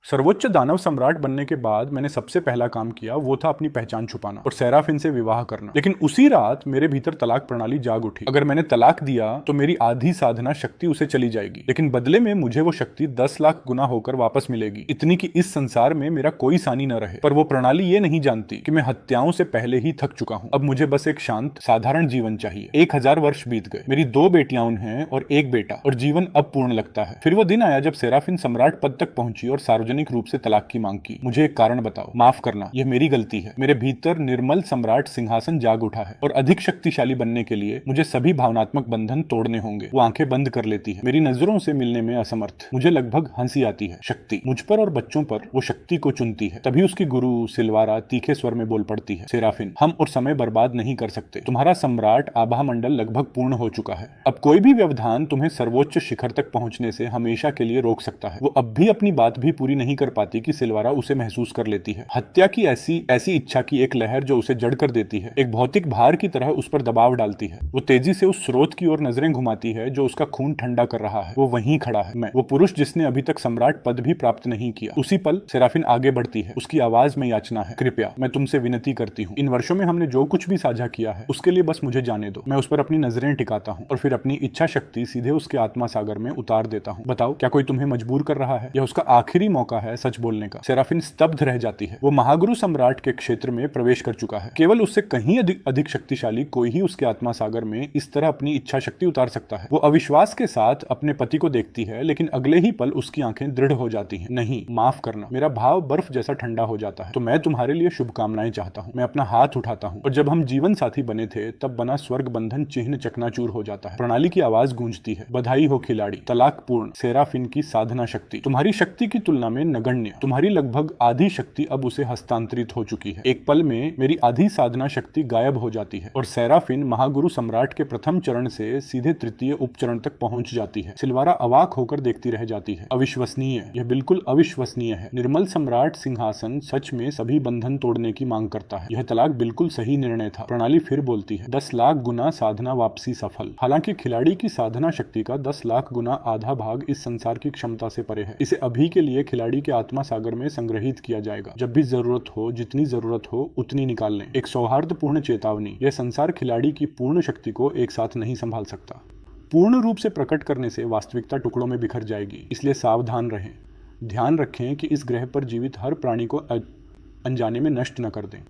सर्वोच्च दानव सम्राट बनने के बाद मैंने सबसे पहला काम किया वो था अपनी पहचान छुपाना और सेराफिन से विवाह करना। लेकिन उसी रात मेरे भीतर तलाक प्रणाली जाग उठी। अगर मैंने तलाक दिया तो मेरी आधी साधना शक्ति उसे चली जाएगी, लेकिन बदले में मुझे वो शक्ति 10 लाख गुना होकर वापस मिलेगी, इतनी कि इस संसार में मेरा कोई सानी न रहे। पर वो प्रणाली ये नहीं जानती कि मैं हत्याओं से पहले ही थक चुका हूँ। अब मुझे बस एक शांत साधारण जीवन चाहिए। 1000 वर्ष बीत गए, मेरी 2 बेटियां उन्हें और 1 बेटा, और जीवन अब पूर्ण लगता है। फिर वो दिन आया जब सेराफिन सम्राट पद तक पहुंची और सार्वजनिक रूप से तलाक की मांग की। मुझे एक कारण बताओ, माफ करना, यह मेरी गलती है। मेरे भीतर निर्मल सम्राट सिंहासन जाग उठा है और अधिक शक्तिशाली बनने के लिए मुझे सभी भावनात्मक बंधन तोड़ने होंगे। वो आंखें बंद कर लेती है, मेरी नजरों से मिलने में असमर्थ। मुझे लगभग हंसी आती है। शक्ति मुझ पर और बच्चों पर वो शक्ति को चुनती है। तभी उसकी गुरु सिलवारा तीखे स्वर में बोल पड़ती है, सेराफिन, हम और समय बर्बाद नहीं कर सकते। तुम्हारा सम्राट आभा मंडल लगभग पूर्ण हो चुका है। अब कोई भी व्यवधान तुम्हें सर्वोच्च शिखर तक पहुंचने से हमेशा के लिए रोक सकता है। वो अब भी अपनी बात भी पूरी नहीं कर पाती कि सिलवारा उसे महसूस कर लेती है। हत्या की ऐसी इच्छा की एक लहर जो उसे जड़ कर देती है, एक भौतिक भार की तरह उस पर दबाव डालती है। वो तेजी से उस स्रोत की ओर नजरें घुमाती है जो उसका खून ठंडा कर रहा है। वो वहीं खड़ा है, मैं, वो पुरुष जिसने अभी तक सम्राट पद भी प्राप्त नहीं किया। उसी पल सेराफिन आगे बढ़ती है। उसकी आवाज में याचना है, कृपया, मैं तुमसे विनती करती हूँ। इन वर्षों में हमने जो कुछ भी साझा किया है उसके लिए बस मुझे जाने दो। मैं उस पर अपनी नजरें टिकाता हूँ और फिर अपनी इच्छा शक्ति सीधे उसके आत्मा सागर में उतार देता हूँ। बताओ, क्या कोई तुम्हें मजबूर कर रहा है? यह उसका आखिरी मौका है सच बोलने का। सेराफिन स्तब्ध रह जाती है। वो महागुरु सम्राट के क्षेत्र में प्रवेश कर चुका है। केवल उससे कहीं अधिक शक्तिशाली कोई ही उसके आत्मा सागर में इस तरह अपनी इच्छा शक्ति उतार सकता है। वो अविश्वास के साथ अपने पति को देखती है, लेकिन अगले ही पल उसकी आंखें दृढ़ हो जाती हैं। नहीं, माफ करना। मेरा भाव बर्फ जैसा ठंडा हो जाता है। तो मैं तुम्हारे लिए शुभकामनाएं चाहता हूँ। मैं अपना हाथ उठाता हूँ और जब हम जीवन साथी बने थे तब बना स्वर्ग बंधन चिन्ह चकनाचूर हो जाता है। प्रणाली की आवाज गूंजती है, बधाई हो खिलाड़ी, तलाक पूर्ण। सेराफिन की साधना शक्ति तुम्हारी शक्ति की तुलना में नगण्य। तुम्हारी लगभग आधी शक्ति अब उसे हस्तांतरित हो चुकी है। एक पल में मेरी आधी साधना शक्ति गायब हो जाती है और सेराफिन महागुरु सम्राट के प्रथम चरण से सीधे तृतीय उपचरण तक पहुंच जाती है। सिलवारा अवाक होकर देखती रह जाती है। अविश्वसनीय, यह बिल्कुल अविश्वसनीय है। निर्मल सम्राट सिंहासन सच में सभी बंधन तोड़ने की मांग करता है। यह तलाक बिल्कुल सही निर्णय था। प्रणाली फिर बोलती है, 10 लाख गुना साधना वापसी सफल। हालांकि खिलाड़ी की साधना शक्ति का 10 लाख गुना आधा भाग इस संसार की क्षमता से परे है। इसे अभी के लिए खिलाड़ी के आत्मा सागर में संग्रहित किया जाएगा। जब भी जरूरत हो, जितनी जरूरत हो उतनी निकाल लें। एक सौहार्दपूर्ण चेतावनी, यह संसार खिलाड़ी की पूर्ण शक्ति को एक साथ नहीं संभाल सकता। पूर्ण रूप से प्रकट करने से वास्तविकता टुकड़ों में बिखर जाएगी, इसलिए सावधान रहें। ध्यान रखें कि इस ग्रह पर जीवित हर प्राणी को अनजाने में नष्ट न कर दें।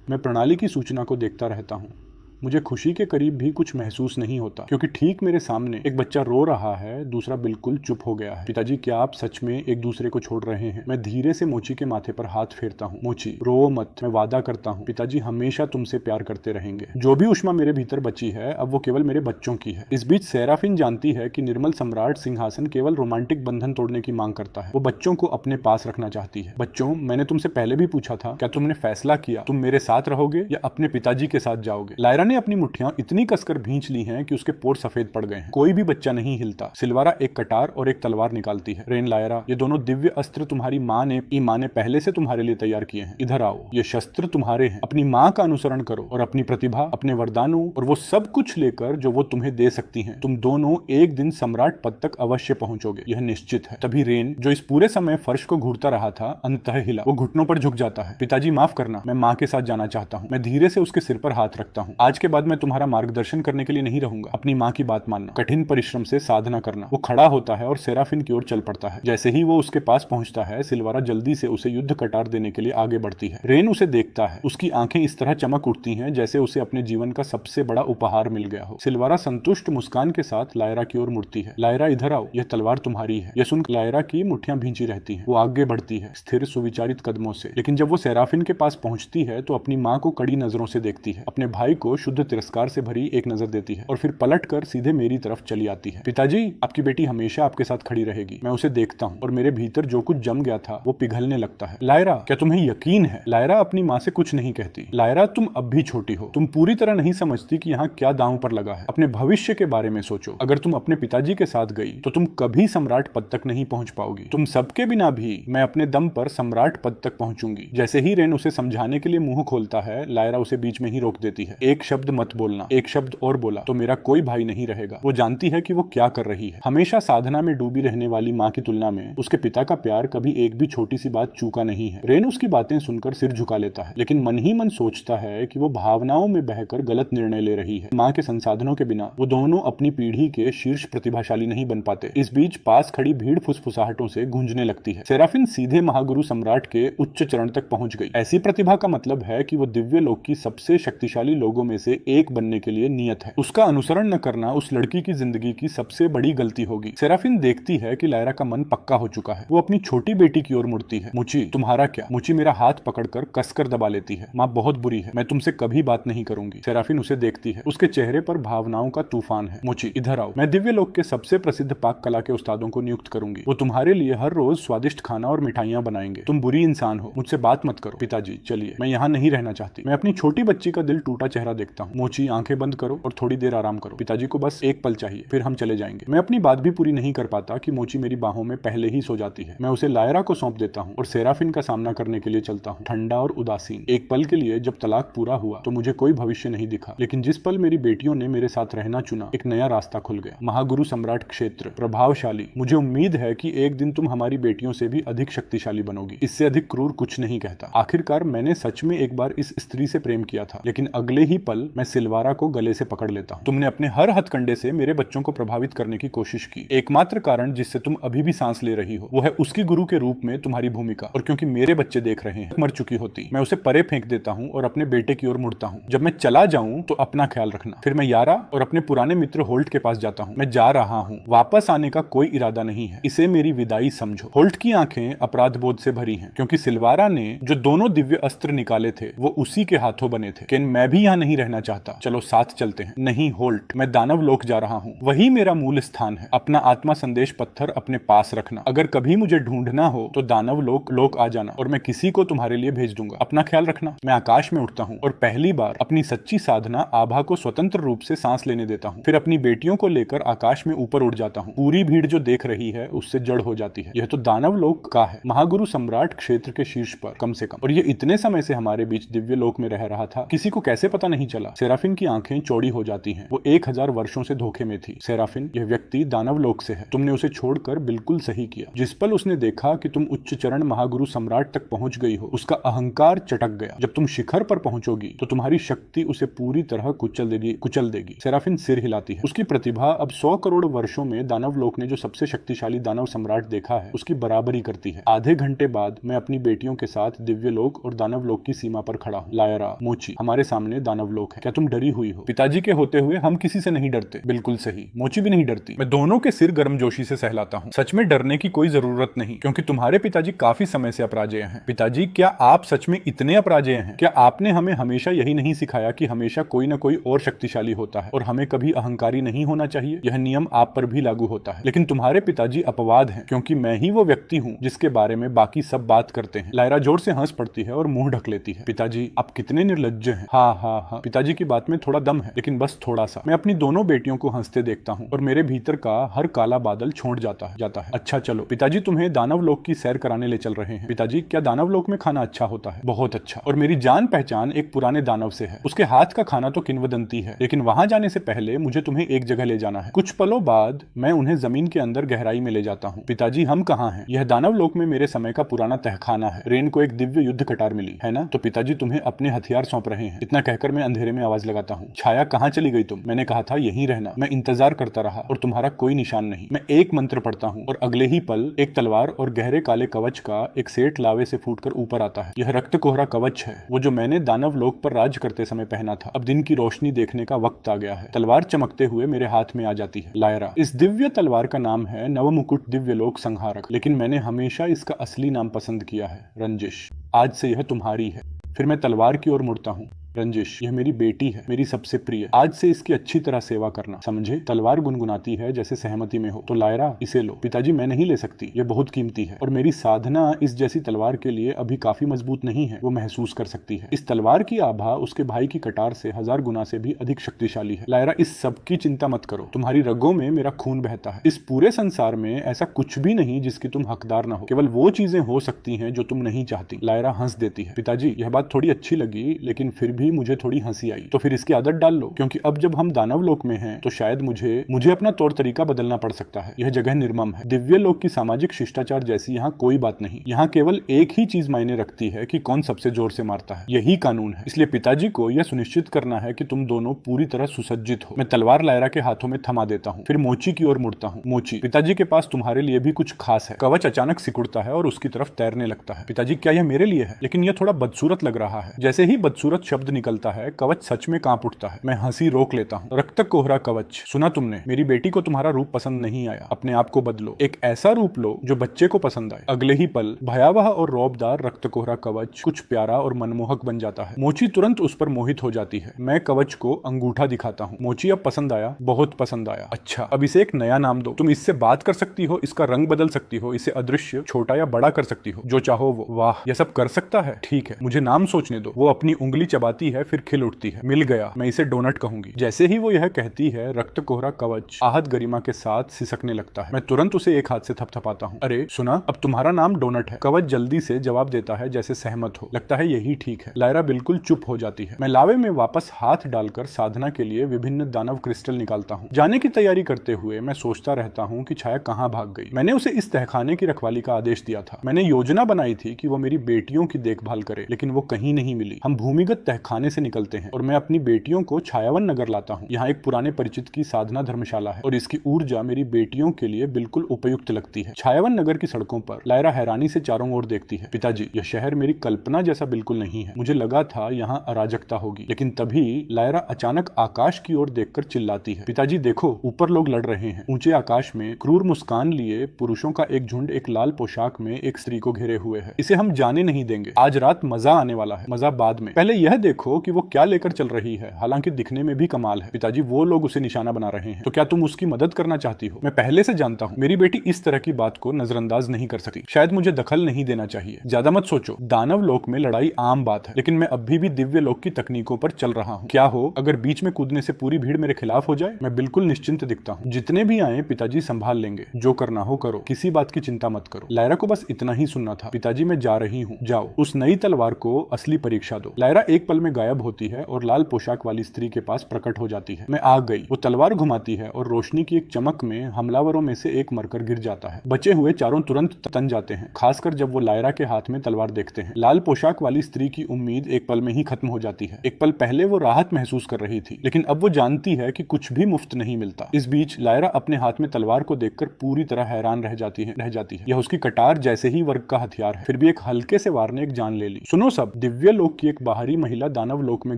मैं प्रणाली की सूचना को देखता रहता हूँ। मुझे खुशी के करीब भी कुछ महसूस नहीं होता, क्योंकि ठीक मेरे सामने एक बच्चा रो रहा है, दूसरा बिल्कुल चुप हो गया है। पिताजी, क्या आप सच में एक दूसरे को छोड़ रहे हैं? मैं धीरे से मोची के माथे पर हाथ फेरता हूँ। मोची, रो मत, मैं वादा करता हूँ पिताजी हमेशा तुमसे प्यार करते रहेंगे। जो भी उष्मा मेरे भीतर बची है अब वो केवल मेरे बच्चों की है। इस बीच सेराफिन जानती है कि निर्मल सम्राट सिंहासन केवल रोमांटिक बंधन तोड़ने की मांग करता है। वो बच्चों को अपने पास रखना चाहती है। बच्चों, मैंने तुमसे पहले भी पूछा था, क्या तुमने फैसला किया? तुम मेरे साथ रहोगे या अपने पिताजी के साथ जाओगे? लायरा ने अपनी मुट्ठियां इतनी कसकर भींच ली हैं कि उसके पोर सफेद पड़ गए हैं। कोई भी बच्चा नहीं हिलता। सिलवारा एक कटार और एक तलवार निकालती है। रेन, लायरा, ये दोनों दिव्य अस्त्र तुम्हारी माँ ने पहले से तुम्हारे लिए तैयार किए हैं। इधर आओ, ये शस्त्र तुम्हारे हैं। अपनी माँ का अनुसरण करो और अपनी प्रतिभा, अपने वरदानों और वो सब कुछ लेकर जो वो तुम्हें दे सकती हैं। तुम दोनों एक दिन सम्राट पद तक अवश्य पहुंचोगे, यह निश्चित है। तभी रेन, जो इस पूरे समय फर्श को घूरता रहा था, अंततः हिला। वो घुटनों पर झुक जाता है। पिताजी, माफ करना, मैं माँ के साथ जाना चाहता हूँ। मैं धीरे से उसके सिर पर हाथ रखता हूँ। आज के बाद मैं तुम्हारा मार्गदर्शन करने के लिए नहीं रहूंगा। अपनी माँ की बात मानना, कठिन परिश्रम से साधना करना। वो खड़ा होता है और सेराफिन की ओर चल पड़ता है। जैसे ही वो उसके पास पहुंचता है, सिलवारा जल्दी से उसे युद्ध कटार देने के लिए आगे बढ़ती है। रेन उसे देखता है। उसकी आंखें इस तरह चमक उठती हैं जैसे उसे अपने जीवन का सबसे बड़ा उपहार मिल गया हो। सिलवारा संतुष्ट मुस्कान के साथ लायरा की ओर मुड़ती है। लायरा, इधर आओ, यह तलवार तुम्हारी है। यह सुनकर लायरा की मुट्ठियां भींची रहती हैं। वो आगे बढ़ती है, स्थिर सुविचारित कदमों से। लेकिन जब वो सेराफिन के पास पहुंचती है तो अपनी माँ को कड़ी नजरों से देखती है। अपने भाई को शुद्ध तिरस्कार से भरी एक नजर देती है और फिर पलटकर सीधे मेरी तरफ चली आती है। पिताजी, आपकी बेटी हमेशा आपके साथ खड़ी रहेगी। मैं उसे देखता हूँ और मेरे भीतर जो कुछ जम गया था वो पिघलने लगता है। लायरा, क्या तुम्हें यकीन है? लायरा अपनी माँ से कुछ नहीं कहती। लायरा, तुम अब भी छोटी हो। तुम पूरी तरह नहीं समझती कि यहाँ क्या दांव पर लगा है। अपने भविष्य के बारे में सोचो। अगर तुम अपने पिताजी के साथ गई तो तुम कभी सम्राट पद तक नहीं पहुंच पाओगी। तुम सबके बिना भी मैं अपने दम पर सम्राट पद तक पहुंचूंगी। जैसे ही रेन उसे समझाने के लिए मुंह खोलता है, लायरा उसे बीच में ही रोक देती है। एक शब्द शब्द मत बोलना। एक शब्द और बोला तो मेरा कोई भाई नहीं रहेगा। वो जानती है कि वो क्या कर रही है। हमेशा साधना में डूबी रहने वाली माँ की तुलना में उसके पिता का प्यार कभी एक भी छोटी सी बात चूका नहीं है। रेन उसकी बातें सुनकर सिर झुका लेता है, लेकिन मन ही मन सोचता है कि वो भावनाओं में बहकर गलत निर्णय ले रही है। माँ के संसाधनों के बिना वो दोनों अपनी पीढ़ी के शीर्ष प्रतिभाशाली नहीं बन पाते। इस बीच पास खड़ी भीड़ फुसफुसाहटों से गूंजने लगती है। सेराफिन सीधे महागुरु सम्राट के उच्च चरण तक पहुंच गई। ऐसी प्रतिभा का मतलब है कि वो दिव्य लोक की सबसे शक्तिशाली लोगों में से एक बनने के लिए नियत है। उसका अनुसरण न करना उस लड़की की जिंदगी की सबसे बड़ी गलती होगी। सेराफिन देखती है कि लायरा का मन पक्का हो चुका है। वो अपनी छोटी बेटी की ओर मुड़ती है। मुची, तुम्हारा क्या? मुची मेरा हाथ पकड़कर कसकर दबा लेती है। माँ बहुत बुरी है, मैं तुमसे कभी बात नहीं करूंगी। सेराफिन उसे देखती है। उसके चेहरे पर भावनाओं का तूफान है। मुची, इधर आओ। मैं दिव्य लोक के सबसे प्रसिद्ध पाक कला के उस्तादों को नियुक्त करूंगी। वो तुम्हारे लिए हर रोज स्वादिष्ट खाना और मिठाइयाँ बनाएंगे। तुम बुरी इंसान हो, मुझसे बात मत करो। पिताजी चलिए, मैं यहाँ नहीं रहना चाहती। मैं अपनी छोटी बच्ची का दिल टूटा चेहरा देखता हूँ। मोची, आंखें बंद करो और थोड़ी देर आराम करो। पिताजी को बस एक पल चाहिए, फिर हम चले जाएंगे। मैं अपनी बात भी पूरी नहीं कर पाता कि मोची मेरी बाहों में पहले ही सो जाती है। मैं उसे लायरा को सौंप देता हूँ और सेराफिन का सामना करने के लिए चलता हूँ, ठंडा और उदासीन। एक पल के लिए जब तलाक पूरा हुआ तो मुझे कोई भविष्य नहीं दिखा, लेकिन जिस पल मेरी बेटियों ने मेरे साथ रहना चुना, एक नया रास्ता खुल गया। महागुरु सम्राट क्षेत्र, प्रभावशाली। मुझे उम्मीद है कि एक दिन तुम हमारी बेटियों से भी अधिक शक्तिशाली बनोगी। इससे अधिक क्रूर कुछ नहीं कहता। आखिरकार मैंने सच में एक बार इस स्त्री से प्रेम किया था, लेकिन अगले ही पल मैं सिलवारा को गले से पकड़ लेता हूँ। तुमने अपने हर हथकंडे से मेरे बच्चों को प्रभावित करने की कोशिश की। एकमात्र कारण जिससे तुम अभी भी सांस ले रही हो वो है उसकी गुरु के रूप में तुम्हारी भूमिका। और क्योंकि मेरे बच्चे देख रहे हैं, मर चुकी होती, मैं उसे परे फेंक देता हूँ और अपने बेटे की ओर मुड़ता हूँ। जब मैं चला जाऊं तो अपना ख्याल रखना। फिर मैं यारा और अपने पुराने मित्र होल्ट के पास जाता हूँ। मैं जा रहा हूँ, वापस आने का कोई इरादा नहीं है। इसे मेरी विदाई समझो। होल्ट की आंखें अपराध बोध से भरी हैं, क्योंकि सिलवारा ने जो दोनों दिव्य अस्त्र निकाले थे वो उसी के हाथों बने थे। लेकिन मैं भी यहाँ नहीं रहना चाहता। चलो साथ चलते हैं। नहीं होल्ट, मैं दानव लोक जा रहा हूँ। वही मेरा मूल स्थान है। अपना आत्मा संदेश पत्थर अपने पास रखना। अगर कभी मुझे ढूंढना हो तो दानव लोक आ जाना और मैं किसी को तुम्हारे लिए भेज दूंगा। अपना ख्याल रखना। मैं आकाश में उठता हूँ और पहली बार अपनी सच्ची साधना आभा को स्वतंत्र रूप से सांस लेने देता हूँ। फिर अपनी बेटियों को लेकर आकाश में ऊपर उड़ जाता हूँ। पूरी भीड़ जो देख रही है उससे जड़ हो जाती है। यह तो दानव लोक का है, महागुरु सम्राट क्षेत्र के शीर्ष पर कम से कम। और ये इतने समय से हमारे बीच दिव्य लोक में रह रहा था, किसी को कैसे पता नहीं चला? सेराफिन की आंखें चौड़ी हो जाती हैं। वो 1000 वर्षों से धोखे में थी। सेराफिन, यह व्यक्ति दानव लोक से है। तुमने उसे छोड़कर बिल्कुल सही किया। जिस पल उसने देखा कि तुम उच्च चरण महागुरु सम्राट तक पहुंच गई हो, उसका अहंकार चटक गया। जब तुम शिखर पर पहुंचोगी तो तुम्हारी शक्ति उसे पूरी तरह कुचल देगी। सेराफिन सिर हिलाती है। उसकी प्रतिभा अब 100 करोड़ वर्षों में दानव लोक ने जो सबसे शक्तिशाली दानव सम्राट देखा है उसकी बराबरी करती है। आधे घंटे बाद मैं अपनी बेटियों के साथ दिव्य लोक और दानव लोक की सीमा पर खड़ा हूँ। लायरा, मोची, हमारे सामने दानव लोक है। क्या तुम डरी हुई हो? पिताजी के होते हुए हम किसी से नहीं डरते। बिल्कुल सही, मोची भी नहीं डरती। मैं दोनों के सिर गर्मजोशी से सहलाता हूँ। सच में डरने की कोई जरूरत नहीं, क्योंकि तुम्हारे पिताजी काफी समय से अपराजेय हैं। पिताजी, क्या आप सच में इतने अपराजेय हैं? क्या आपने हमें हमेशा यही नहीं सिखाया कि हमेशा कोई न कोई और शक्तिशाली होता है और हमें कभी अहंकारी नहीं होना चाहिए? यह नियम आप पर भी लागू होता है। लेकिन तुम्हारे पिताजी अपवाद हैं, क्योंकि मैं ही वो व्यक्ति हूँ जिसके बारे में बाकी सब बात करते हैं। लायरा जोर से हंस पड़ती है और मुंह ढक लेती है। पिताजी, आप कितने निर्लज्ज हैं। हाँ। पिताजी की बात में थोड़ा दम है, लेकिन बस थोड़ा सा। मैं अपनी दोनों बेटियों को हंसते देखता हूँ और मेरे भीतर का हर काला बादल छोड़ जाता है। अच्छा चलो, पिताजी तुम्हें दानव लोक की सैर कराने ले चल रहे हैं। पिताजी, क्या दानव लोक में खाना अच्छा होता है? बहुत अच्छा। और मेरी जान पहचान एक पुराने दानव से है। उसके हाथ का खाना तो किंवदंती है, लेकिन वहां जाने से पहले मुझे तुम्हें एक जगह ले जाना है। कुछ पलों बाद मैं उन्हें जमीन के अंदर गहराई में ले जाता हूँ। पिताजी, हम कहाँ हैं? यह दानव लोक में मेरे समय का पुराना तहखाना है। रेन को एक दिव्य युद्ध कटार मिली है ना, तो पिताजी तुम्हें अपने हथियार सौंप रहे हैं। इतना कहकर मैं अंधेरे में आवाज लगाता हूँ। छाया, कहाँ चली गई तुम? मैंने कहा था यहीं रहना। मैं इंतजार करता रहा और तुम्हारा कोई निशान नहीं। मैं एक मंत्र पढ़ता हूँ और अगले ही पल एक तलवार और गहरे काले कवच का एक सेठ लावे से फूटकर ऊपर आता है। यह रक्त कोहरा कवच है, वो जो मैंने दानव लोक पर राज करते समय पहना था। अब दिन की रोशनी देखने का वक्त आ गया है। तलवार चमकते हुए मेरे हाथ में आ जाती है। लायरा, इस दिव्य तलवार का नाम है नवमुकुट दिव्य लोक संहारक, लेकिन मैंने हमेशा इसका असली नाम पसंद किया है, रंजिश। आज से यह तुम्हारी है। फिर मैं तलवार की ओर मुड़ता हूँ। रंजिश, यह मेरी बेटी है, मेरी सबसे प्रिय। आज से इसकी अच्छी तरह सेवा करना, समझे? तलवार गुनगुनाती है जैसे सहमति में हो। तो लायरा, इसे लो। पिताजी, मैं नहीं ले सकती, यह बहुत कीमती है और मेरी साधना इस जैसी तलवार के लिए अभी काफी मजबूत नहीं है। वो महसूस कर सकती है। इस तलवार की आभा उसके भाई की कटार से 1000 गुना से भी अधिक शक्तिशाली है। लायरा, इस सब की चिंता मत करो। तुम्हारी रगों में मेरा खून बहता है। इस पूरे संसार में ऐसा कुछ भी नहीं जिसकी तुम हकदार ना हो। केवल वो चीजें हो सकती हैं जो तुम नहीं चाहती। लायरा हंस देती है। पिताजी, यह बात थोड़ी अच्छी लगी, लेकिन फिर भी तभी मुझे थोड़ी हंसी आई। तो फिर इसकी आदत डाल लो, क्योंकि अब जब हम दानव लोक में हैं तो शायद मुझे अपना तौर तरीका बदलना पड़ सकता है। यह जगह निर्मम है। दिव्य लोक की सामाजिक शिष्टाचार जैसी यहाँ कोई बात नहीं। यहाँ केवल एक ही चीज मायने रखती है कि कौन सबसे जोर से मारता है। यही कानून है। इसलिए पिताजी को यह सुनिश्चित करना है कि तुम दोनों पूरी तरह सुसज्जित हो। मैं तलवार लायरा के हाथों में थमा देता हूँ, फिर मोची की ओर मुड़ता हूँ। मोची, पिताजी के पास तुम्हारे लिए भी कुछ खास है। कवच अचानक सिकुड़ता है और उसकी तरफ तैरने लगता है। पिताजी, क्या यह मेरे लिए है? लेकिन यह थोड़ा बदसूरत लग रहा है। जैसे ही बदसूरत शब्द निकलता है, कवच सच में कांप उठता है। मैं हंसी रोक लेता हूँ। रक्त कोहरा कवच, सुना तुमने? मेरी बेटी को तुम्हारा रूप पसंद नहीं आया। अपने आप को बदलो, एक ऐसा रूप लो जो बच्चे को पसंद आए। अगले ही पल भयावह और रौबदार रक्त कोहरा कवच कुछ प्यारा और मनमोहक बन जाता है। मोची तुरंत उस पर मोहित हो जाती है। मैं कवच को अंगूठा दिखाता हूँ। मोची, अब पसंद आया? बहुत पसंद आया। अच्छा, अब इसे एक नया नाम दो। तुम इससे बात कर सकती हो, इसका रंग बदल सकती हो, इसे अदृश्य, छोटा या बड़ा कर सकती हो, जो चाहो वो। वाह, यह सब कर सकता है। ठीक है, मुझे नाम सोचने दो। वो अपनी उंगली चबाती है, फिर खिल उठती है। मिल गया, मैं इसे डोनट कहूंगी। जैसे ही वो यह कहती है, रक्त कोहरा कवच आहत गरिमा के साथ सिसकने लगता है। मैं तुरंत उसे एक हाथ से थपथपाता हूँ। अरे सुना, अब तुम्हारा नाम डोनट है। कवच जल्दी से जवाब देता है, जैसे सहमत हो। लगता है यही ठीक है। लायरा बिल्कुल चुप हो जाती है। मैं लावे में वापस हाथ डालकर साधना के लिए विभिन्न दानव क्रिस्टल निकालता हूँ। जाने की तैयारी करते हुए मैं सोचता रहता हूँ कि छाया कहाँ भाग गई। मैंने उसे इस तहखाने की रखवाली का आदेश दिया था। मैंने योजना बनाई थी कि वो मेरी बेटियों की देखभाल करे, लेकिन वो कहीं नहीं मिली। हम भूमिगत तहखाने से निकलते हैं और मैं अपनी बेटियों को छायावन नगर लाता हूँ। यहाँ एक पुराने परिचित की साधना धर्मशाला है और इसकी ऊर्जा मेरी बेटियों के लिए बिल्कुल उपयुक्त लगती है। छायावन नगर की सड़कों पर लायरा हैरानी से चारों ओर देखती है। पिताजी, यह शहर मेरी कल्पना जैसा बिल्कुल नहीं है। मुझे लगा था यहाँ अराजकता होगी। लेकिन तभी लायरा अचानक आकाश की ओर देखकर चिल्लाती है, पिताजी देखो, ऊपर लोग लड़ रहे हैं। ऊंचे आकाश में क्रूर मुस्कान लिए पुरुषों का एक झुंड एक लाल पोशाक में एक स्त्री को घेरे हुए है। इसे हम जाने नहीं देंगे। आज रात मजा आने वाला है। मजा बाद में, पहले यह देखो कि वो क्या लेकर चल रही है। हालांकि दिखने में भी कमाल है। पिताजी, वो लोग उसे निशाना बना रहे हैं, तो क्या तुम उसकी मदद करना चाहती हो? मैं पहले से जानता हूँ मेरी बेटी इस तरह की बात को नजरअंदाज नहीं कर सकती। शायद मुझे दखल नहीं देना चाहिए। ज्यादा मत सोचो। दानव लोक में लड़ाई आम बात है, लेकिन मैं अभी भी दिव्य लोक की तकनीकों पर चल रहा हूँ। क्या हो अगर बीच में कूदने से पूरी भीड़ मेरे खिलाफ हो जाए? मैं बिल्कुल निश्चिंत दिखता हूँ। जितने भी आए पिताजी संभाल लेंगे। जो करना हो करो, किसी बात की चिंता मत करो। लायरा को बस इतना ही सुनना था। पिताजी, मैं जा रही हूँ। जाओ, उस नई तलवार को असली परीक्षा दो। लायरा एक पल में गायब होती है और लाल पोशाक वाली स्त्री के पास प्रकट हो जाती है। मैं आ गई। वो तलवार घुमाती है और रोशनी की एक चमक में हमलावरों में से एक मरकर गिर जाता है। बचे हुए चारों तुरंत तन जाते हैं, खासकर जब वो लायरा के हाथ में तलवार देखते हैं। लाल पोशाक वाली स्त्री की उम्मीद एक पल में ही खत्म हो जाती है। एक पल पहले वो राहत महसूस कर रही थी, लेकिन अब वो जानती है कि कुछ भी मुफ्त नहीं मिलता। इस बीच लायरा अपने हाथ में तलवार को देखकर पूरी तरह हैरान रह जाती है। यह उसकी कटार जैसे ही वर्ग का हथियार है, फिर भी एक हल्के से वार ने एक जान ले ली। सुनो सब, दिव्य लोक की एक बाहरी महिला दानव लोक में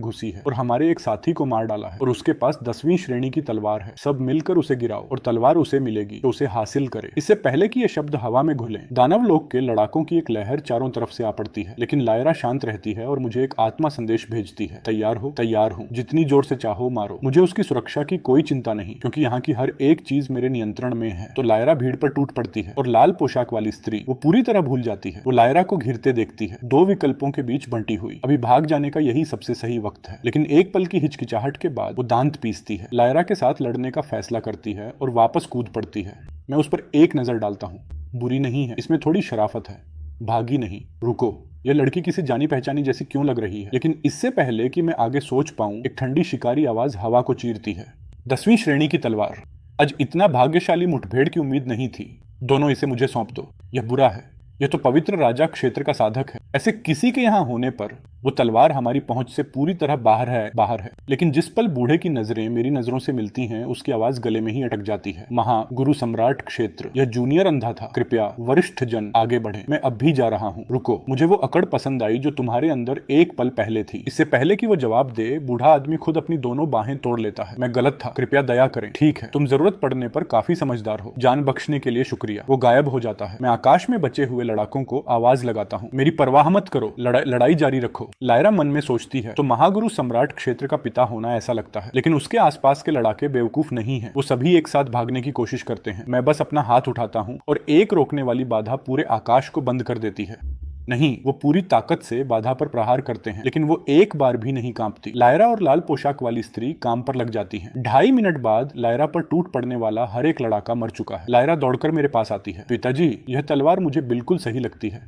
घुसी है और हमारे एक साथी को मार डाला है और उसके पास 10वीं श्रेणी की तलवार है। सब मिलकर उसे गिराओ और तलवार उसे मिलेगी तो उसे हासिल करे। इससे पहले कि ये शब्द हवा में घुले, दानव लोक के लड़ाकों की एक लहर चारों तरफ से आ पड़ती है, लेकिन लायरा शांत रहती है और मुझे एक आत्मा संदेश भेजती है, तैयार हो? तैयार हूँ। जितनी जोर से चाहो मारो। मुझे उसकी सुरक्षा की कोई चिंता नहीं, क्योंकि यहाँ की हर एक चीज मेरे नियंत्रण में है। तो लायरा भीड़ पर टूट पड़ती है और लाल पोशाक वाली स्त्री वो पूरी तरह भूल जाती है। वो लायरा को घिरते देखती है, दो विकल्पों के बीच बंटी हुई। अभी भाग जाने का यही सबसे सही वक्त है, लेकिन एक पल की हिचकिचाहट के बाद वो दांत पीसती है, लायरा के साथ लड़ने का फैसला करती है और वापस कूद पड़ती है। मैं उस पर एक नजर डालता हूँ। बुरी नहीं है, इसमें थोड़ी शराफत है। भागी नहीं। रुको, यह लड़की किसी जानी पहचानी जैसी क्यों लग रही है? लेकिन इससे पहले कि मैं आगे सोच पाऊं, एक ठंडी शिकारी आवाज हवा को चीरती है। 10वीं श्रेणी की तलवार। आज इतना भाग्यशाली मुठभेड़ की उम्मीद नहीं थी। दोनों इसे मुझे सौंप दो। यह बुरा है। यह तो पवित्र राजा क्षेत्र का साधक है। ऐसे किसी के यहाँ होने पर वो तलवार हमारी पहुंच से पूरी तरह बाहर है। लेकिन जिस पल बूढ़े की नजरें मेरी नजरों से मिलती हैं, उसकी आवाज गले में ही अटक जाती है। गुरु सम्राट क्षेत्र, यह जूनियर अंधा था। कृपया वरिष्ठ जन आगे बढ़े। मैं अब भी जा रहा हूँ। रुको, मुझे वो अकड़ पसंद आई जो तुम्हारे अंदर एक पल पहले थी। इससे पहले कि वो जवाब दे, बूढ़ा आदमी खुद अपनी दोनों बाहें तोड़ लेता है। मैं गलत था, कृपया दया करें। ठीक है, तुम जरूरत पड़ने पर काफी समझदार हो। जान बख्शने के लिए शुक्रिया। वो गायब हो जाता है। मैं आकाश में बचे हुए लड़ाकों को आवाज लगाता हूँ, मेरी परवाह मत करो, लड़ाई जारी रखो। लायरा मन में सोचती है, तो महागुरु सम्राट क्षेत्र का पिता होना ऐसा लगता है, लेकिन उसके आसपास के लड़ाके बेवकूफ नहीं है। वो सभी एक साथ भागने की कोशिश करते हैं। मैं बस अपना हाथ उठाता हूँ और एक रोकने वाली बाधा पूरे आकाश को बंद कर देती है। नहीं, वो पूरी ताकत से बाधा पर प्रहार करते हैं, लेकिन वो एक बार भी नहीं कांपती। लायरा और लाल पोशाक वाली स्त्री काम पर लग जाती हैं। 2.5 मिनट बाद लायरा पर टूट पड़ने वाला हर एक लड़ाका मर चुका है। लायरा दौड़कर मेरे पास आती है। पिताजी, यह तलवार मुझे बिल्कुल सही लगती है।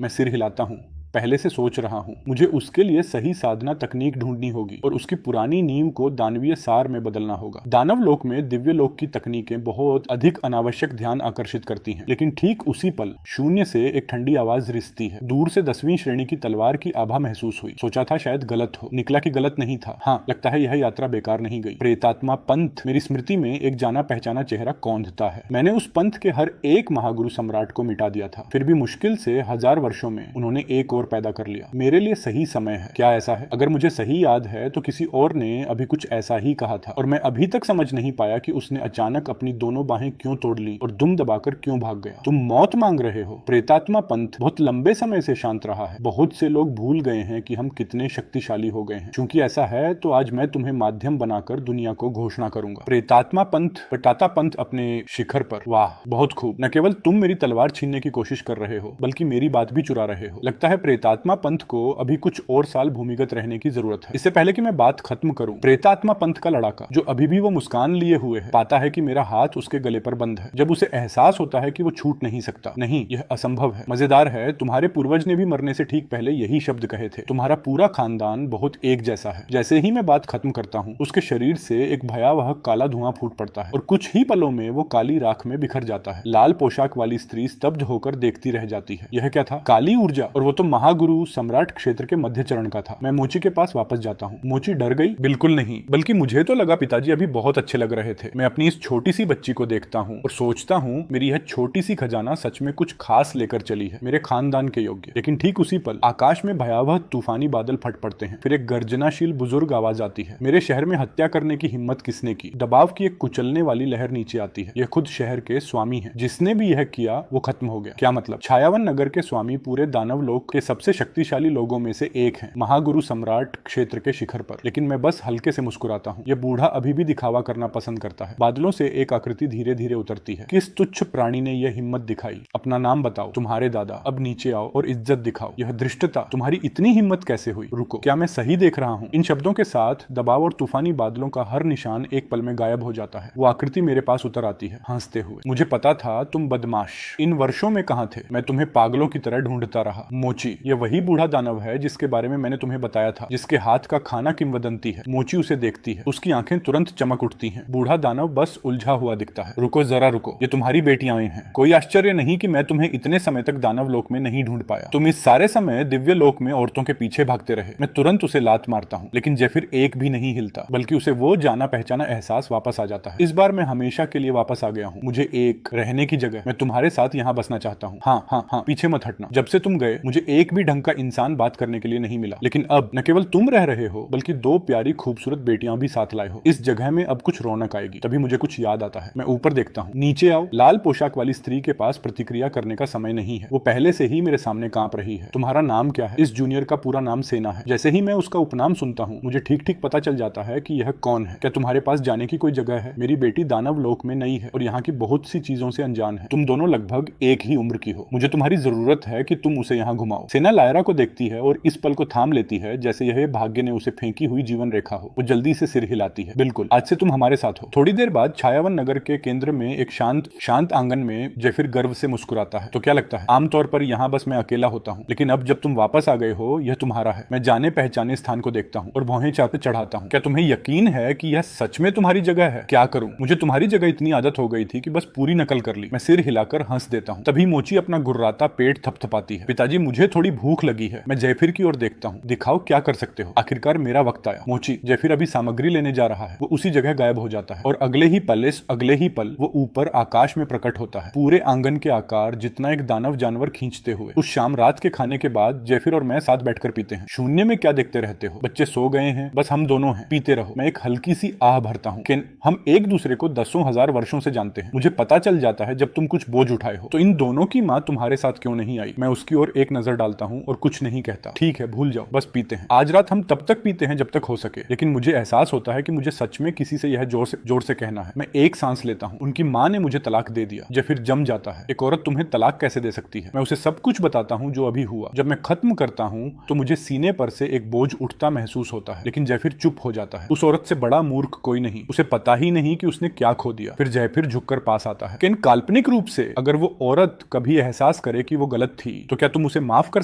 मैं सिर हिलाता हूँ। पहले से सोच रहा हूँ। मुझे उसके लिए सही साधना तकनीक ढूंढनी होगी और उसकी पुरानी नींव को दानवीय सार में बदलना होगा। दानव लोक में दिव्य लोक की तकनीकें बहुत अधिक अनावश्यक ध्यान आकर्षित करती हैं, लेकिन ठीक उसी पल शून्य से एक ठंडी आवाज रिसती है। दूर से 10वीं श्रेणी की तलवार की आभा महसूस हुई। सोचा था शायद गलत हो, निकला कि गलत नहीं था। हाँ, लगता है यह यात्रा बेकार नहीं गई। प्रेतात्मा पंथ मेरी स्मृति में एक जाना पहचाना चेहरा कौंधता है। मैंने उस पंथ के हर एक महागुरु सम्राट को मिटा दिया था, फिर भी मुश्किल से 1000 वर्षों में उन्होंने एक और पैदा कर लिया। मेरे लिए सही समय है। क्या ऐसा है? अगर मुझे सही याद है तो किसी और ने अभी कुछ ऐसा ही कहा था और मैं अभी तक समझ नहीं पाया कि उसने अचानक अपनी दोनों बाहें क्यों तोड़ ली और दुम दबाकर क्यों भाग गया। तुम मौत मांग रहे हो? प्रेतात्मा पंथ बहुत लंबे समय से शांत रहा है। बहुत से लोग भूल गए हैं कि हम कितने शक्तिशाली हो गए हैं। क्योंकि ऐसा है तो आज मैं तुम्हें माध्यम बनाकर दुनिया को घोषणा करूंगा। प्रेतात्मा पंथ, प्रताता पंथ अपने शिखर पर। वाह, बहुत खूब। न केवल तुम मेरी तलवार छीनने की कोशिश कर रहे हो, बल्कि मेरी बात भी चुरा रहे हो। लगता है प्रेतात्मा पंथ को अभी कुछ और साल भूमिगत रहने की जरूरत है। इससे पहले कि मैं बात खत्म करूं, प्रेतात्मा पंथ का लड़ाका जो अभी भी वो मुस्कान लिए हुए है, पाता है कि मेरा हाथ उसके गले पर बंद है। जब उसे एहसास होता है कि वो छूट नहीं सकता। नहीं, यह असंभव है। मजेदार है, तुम्हारे पूर्वज ने भी मरने से ठीक पहले यही शब्द कहे थे। तुम्हारा पूरा खानदान बहुत एक जैसा है। जैसे ही मैं बात खत्म करता हूँ, उसके शरीर से एक भयावह काला धुआं फूट पड़ता है और कुछ ही पलों में वो काली राख में बिखर जाता है। लाल पोशाक वाली स्त्री स्तब्ध होकर देखती रह जाती है। यह क्या था? काली ऊर्जा। और वो तो महागुरु सम्राट क्षेत्र के मध्य चरण का था। मैं मोची के पास वापस जाता हूँ। मोची डर गई? बिल्कुल नहीं, बल्कि मुझे तो लगा पिताजी अभी बहुत अच्छे लग रहे थे। मैं अपनी इस छोटी सी बच्ची को देखता हूँ और सोचता हूँ मेरी यह छोटी सी खजाना सच में कुछ खास लेकर चली है, मेरे खानदान के योग्य। लेकिन ठीक उसी पल आकाश में भयावह तूफानी बादल फट पड़ते हैं। फिर एक गर्जनाशील बुजुर्ग आवाज आती है। मेरे शहर में हत्या करने की हिम्मत किसने की? दबाव की एक कुचलने वाली लहर नीचे आती है। यह खुद शहर के स्वामी है। जिसने भी यह किया वो खत्म हो गया। क्या मतलब? छायावन नगर के स्वामी पूरे दानव लोक के सबसे शक्तिशाली लोगों में से एक हैं, महागुरु सम्राट क्षेत्र के शिखर पर। लेकिन मैं बस हल्के से मुस्कुराता हूँ। यह बूढ़ा अभी भी दिखावा करना पसंद करता है। बादलों से एक आकृति धीरे धीरे उतरती है। किस तुच्छ प्राणी ने यह हिम्मत दिखाई? अपना नाम बताओ। तुम्हारे दादा। अब नीचे आओ और इज्जत दिखाओ। यह धृष्टता, तुम्हारी इतनी हिम्मत कैसे हुई? रुको, क्या मैं सही देख रहा हूँ? इन शब्दों के साथ दबाव और तूफानी बादलों का हर निशान एक पल में गायब हो जाता है। वो आकृति मेरे पास उतर आती है, हंसते हुए। मुझे पता था तुम बदमाश। इन वर्षों में कहाँ थे? मैं तुम्हें पागलों की तरह ढूंढता रहा। मोची, ये वही बूढ़ा दानव है जिसके बारे में मैंने तुम्हें बताया था, जिसके हाथ का खाना किंवदंती है। मोची उसे देखती है। उसकी आंखें तुरंत चमक उठती हैं। बूढ़ा दानव बस उलझा हुआ दिखता है। रुको, जरा रुको। ये तुम्हारी बेटियां हैं। कोई आश्चर्य नहीं कि मैं तुम्हें इतने समय तक दानव लोक में नहीं ढूंढ पाया। तुम इस सारे समय दिव्य लोक में औरतों के पीछे भागते रहे। मैं तुरंत उसे लात मारता हूँ, लेकिन जेफिर एक भी नहीं हिलता, बल्कि उसे वो जाना पहचाना एहसास वापस आ जाता है। इस बार मैं हमेशा के लिए वापस आ गया हूँ। मुझे एक रहने की जगह। मैं तुम्हारे साथ यहाँ बसना चाहता हूँ। हाँ हाँ हाँ, पीछे मत हटना। जब से तुम गए मुझे एक भी ढंग का इंसान बात करने के लिए नहीं मिला, लेकिन अब न केवल तुम रह रहे हो, बल्कि 2 प्यारी खूबसूरत बेटियां भी साथ लाए हो। इस जगह में अब कुछ रौनक आएगी। तभी मुझे कुछ याद आता है। मैं ऊपर देखता हूँ। नीचे आओ। लाल पोशाक वाली स्त्री के पास प्रतिक्रिया करने का समय नहीं है। वो पहले से ही मेरे सामने कांप रही है। तुम्हारा नाम क्या है? इस जूनियर का पूरा नाम सेना है। जैसे ही मैं उसका उपनाम सुनता हूँ, मुझे ठीक ठीक पता चल जाता है कि यह कौन है। क्या तुम्हारे पास जाने की कोई जगह है? मेरी बेटी दानव लोक में नई है और यहाँ की बहुत सी चीजों से अनजान है। तुम दोनों लगभग एक ही उम्र की हो। मुझे तुम्हारी जरूरत है कि तुम उसे यहाँ घुमाओ। सेना लायरा को देखती है और इस पल को थाम लेती है जैसे यह भाग्य ने उसे फेंकी हुई जीवन रेखा हो। वो जल्दी से सिर हिलाती है। बिल्कुल, आज से तुम हमारे साथ हो। थोड़ी देर बाद छायावन नगर के केंद्र में एक शांत आंगन में जेफिर गर्व से मुस्कुराता है। तो क्या लगता है? आमतौर पर यहाँ बस मैं अकेला होता हूँ, लेकिन अब जब तुम वापस आ गए हो, यह तुम्हारा है। मैं जाने पहचाने स्थान को देखता हूँ और भौहें चाहते चढ़ाता हूँ। क्या तुम्हें यकीन है कि यह सच में तुम्हारी जगह है? क्या करूं? मुझे तुम्हारी जगह इतनी आदत हो गई थी कि बस पूरी नकल कर ली। मैं सिर हिलाकर हंस देता हूँ। तभी मोची अपना गुर्राता पेट थपथपाती है। पिताजी, मुझे थोड़ी भूख लगी है। मैं जेफिर की ओर देखता हूँ। दिखाओ क्या कर सकते हो। आखिरकार मेरा वक्त आया। मोची, जेफिर अभी सामग्री लेने जा रहा है। वो उसी जगह गायब हो जाता है और अगले ही पल वो ऊपर आकाश में प्रकट होता है, पूरे आंगन के आकार जितना एक दानव जानवर खींचते हुए। उस शाम रात के खाने के बाद जेफिर और मैं साथ बैठकर पीते हैं। शून्य में क्या देखते रहते हो? बच्चे सो गए हैं, बस हम दोनों हैं। पीते रहो। मैं एक हल्की सी आह भरता हूँ कि हम एक दूसरे को 10,000 वर्षों से जानते हैं। मुझे पता चल जाता है जब तुम कुछ बोझ उठाए हो तो इन दोनों की माँ तुम्हारे साथ क्यों नहीं आई। मैं उसकी ओर एक नजर डालता हूँ और कुछ नहीं कहता। ठीक है, भूल जाओ, बस पीते हैं। आज रात हम तब तक पीते हैं जब तक हो सके, लेकिन मुझे एहसास होता है कि मुझे सच में किसी से यह जोर से कहना है। मैं एक सांस लेता हूँ। उनकी माँ ने मुझे तलाक दे दिया। जेफिर जम जाता है। एक औरत तुम्हें तलाक कैसे दे सकती है? मैं उसे सब कुछ बताता हूँ जो अभी हुआ। जब मैं खत्म करता हूँ तो मुझे सीने पर से एक बोझ उठता महसूस होता है, लेकिन जेफिर चुप हो जाता है। उस औरत से बड़ा मूर्ख कोई नहीं। उसे पता ही नहीं कि उसने क्या खो दिया। फिर जेफिर झुककर पास आता है। लेकिन काल्पनिक रूप से अगर वो औरत कभी एहसास करे कि वो गलत थी, तो क्या तुम उसे माफ कर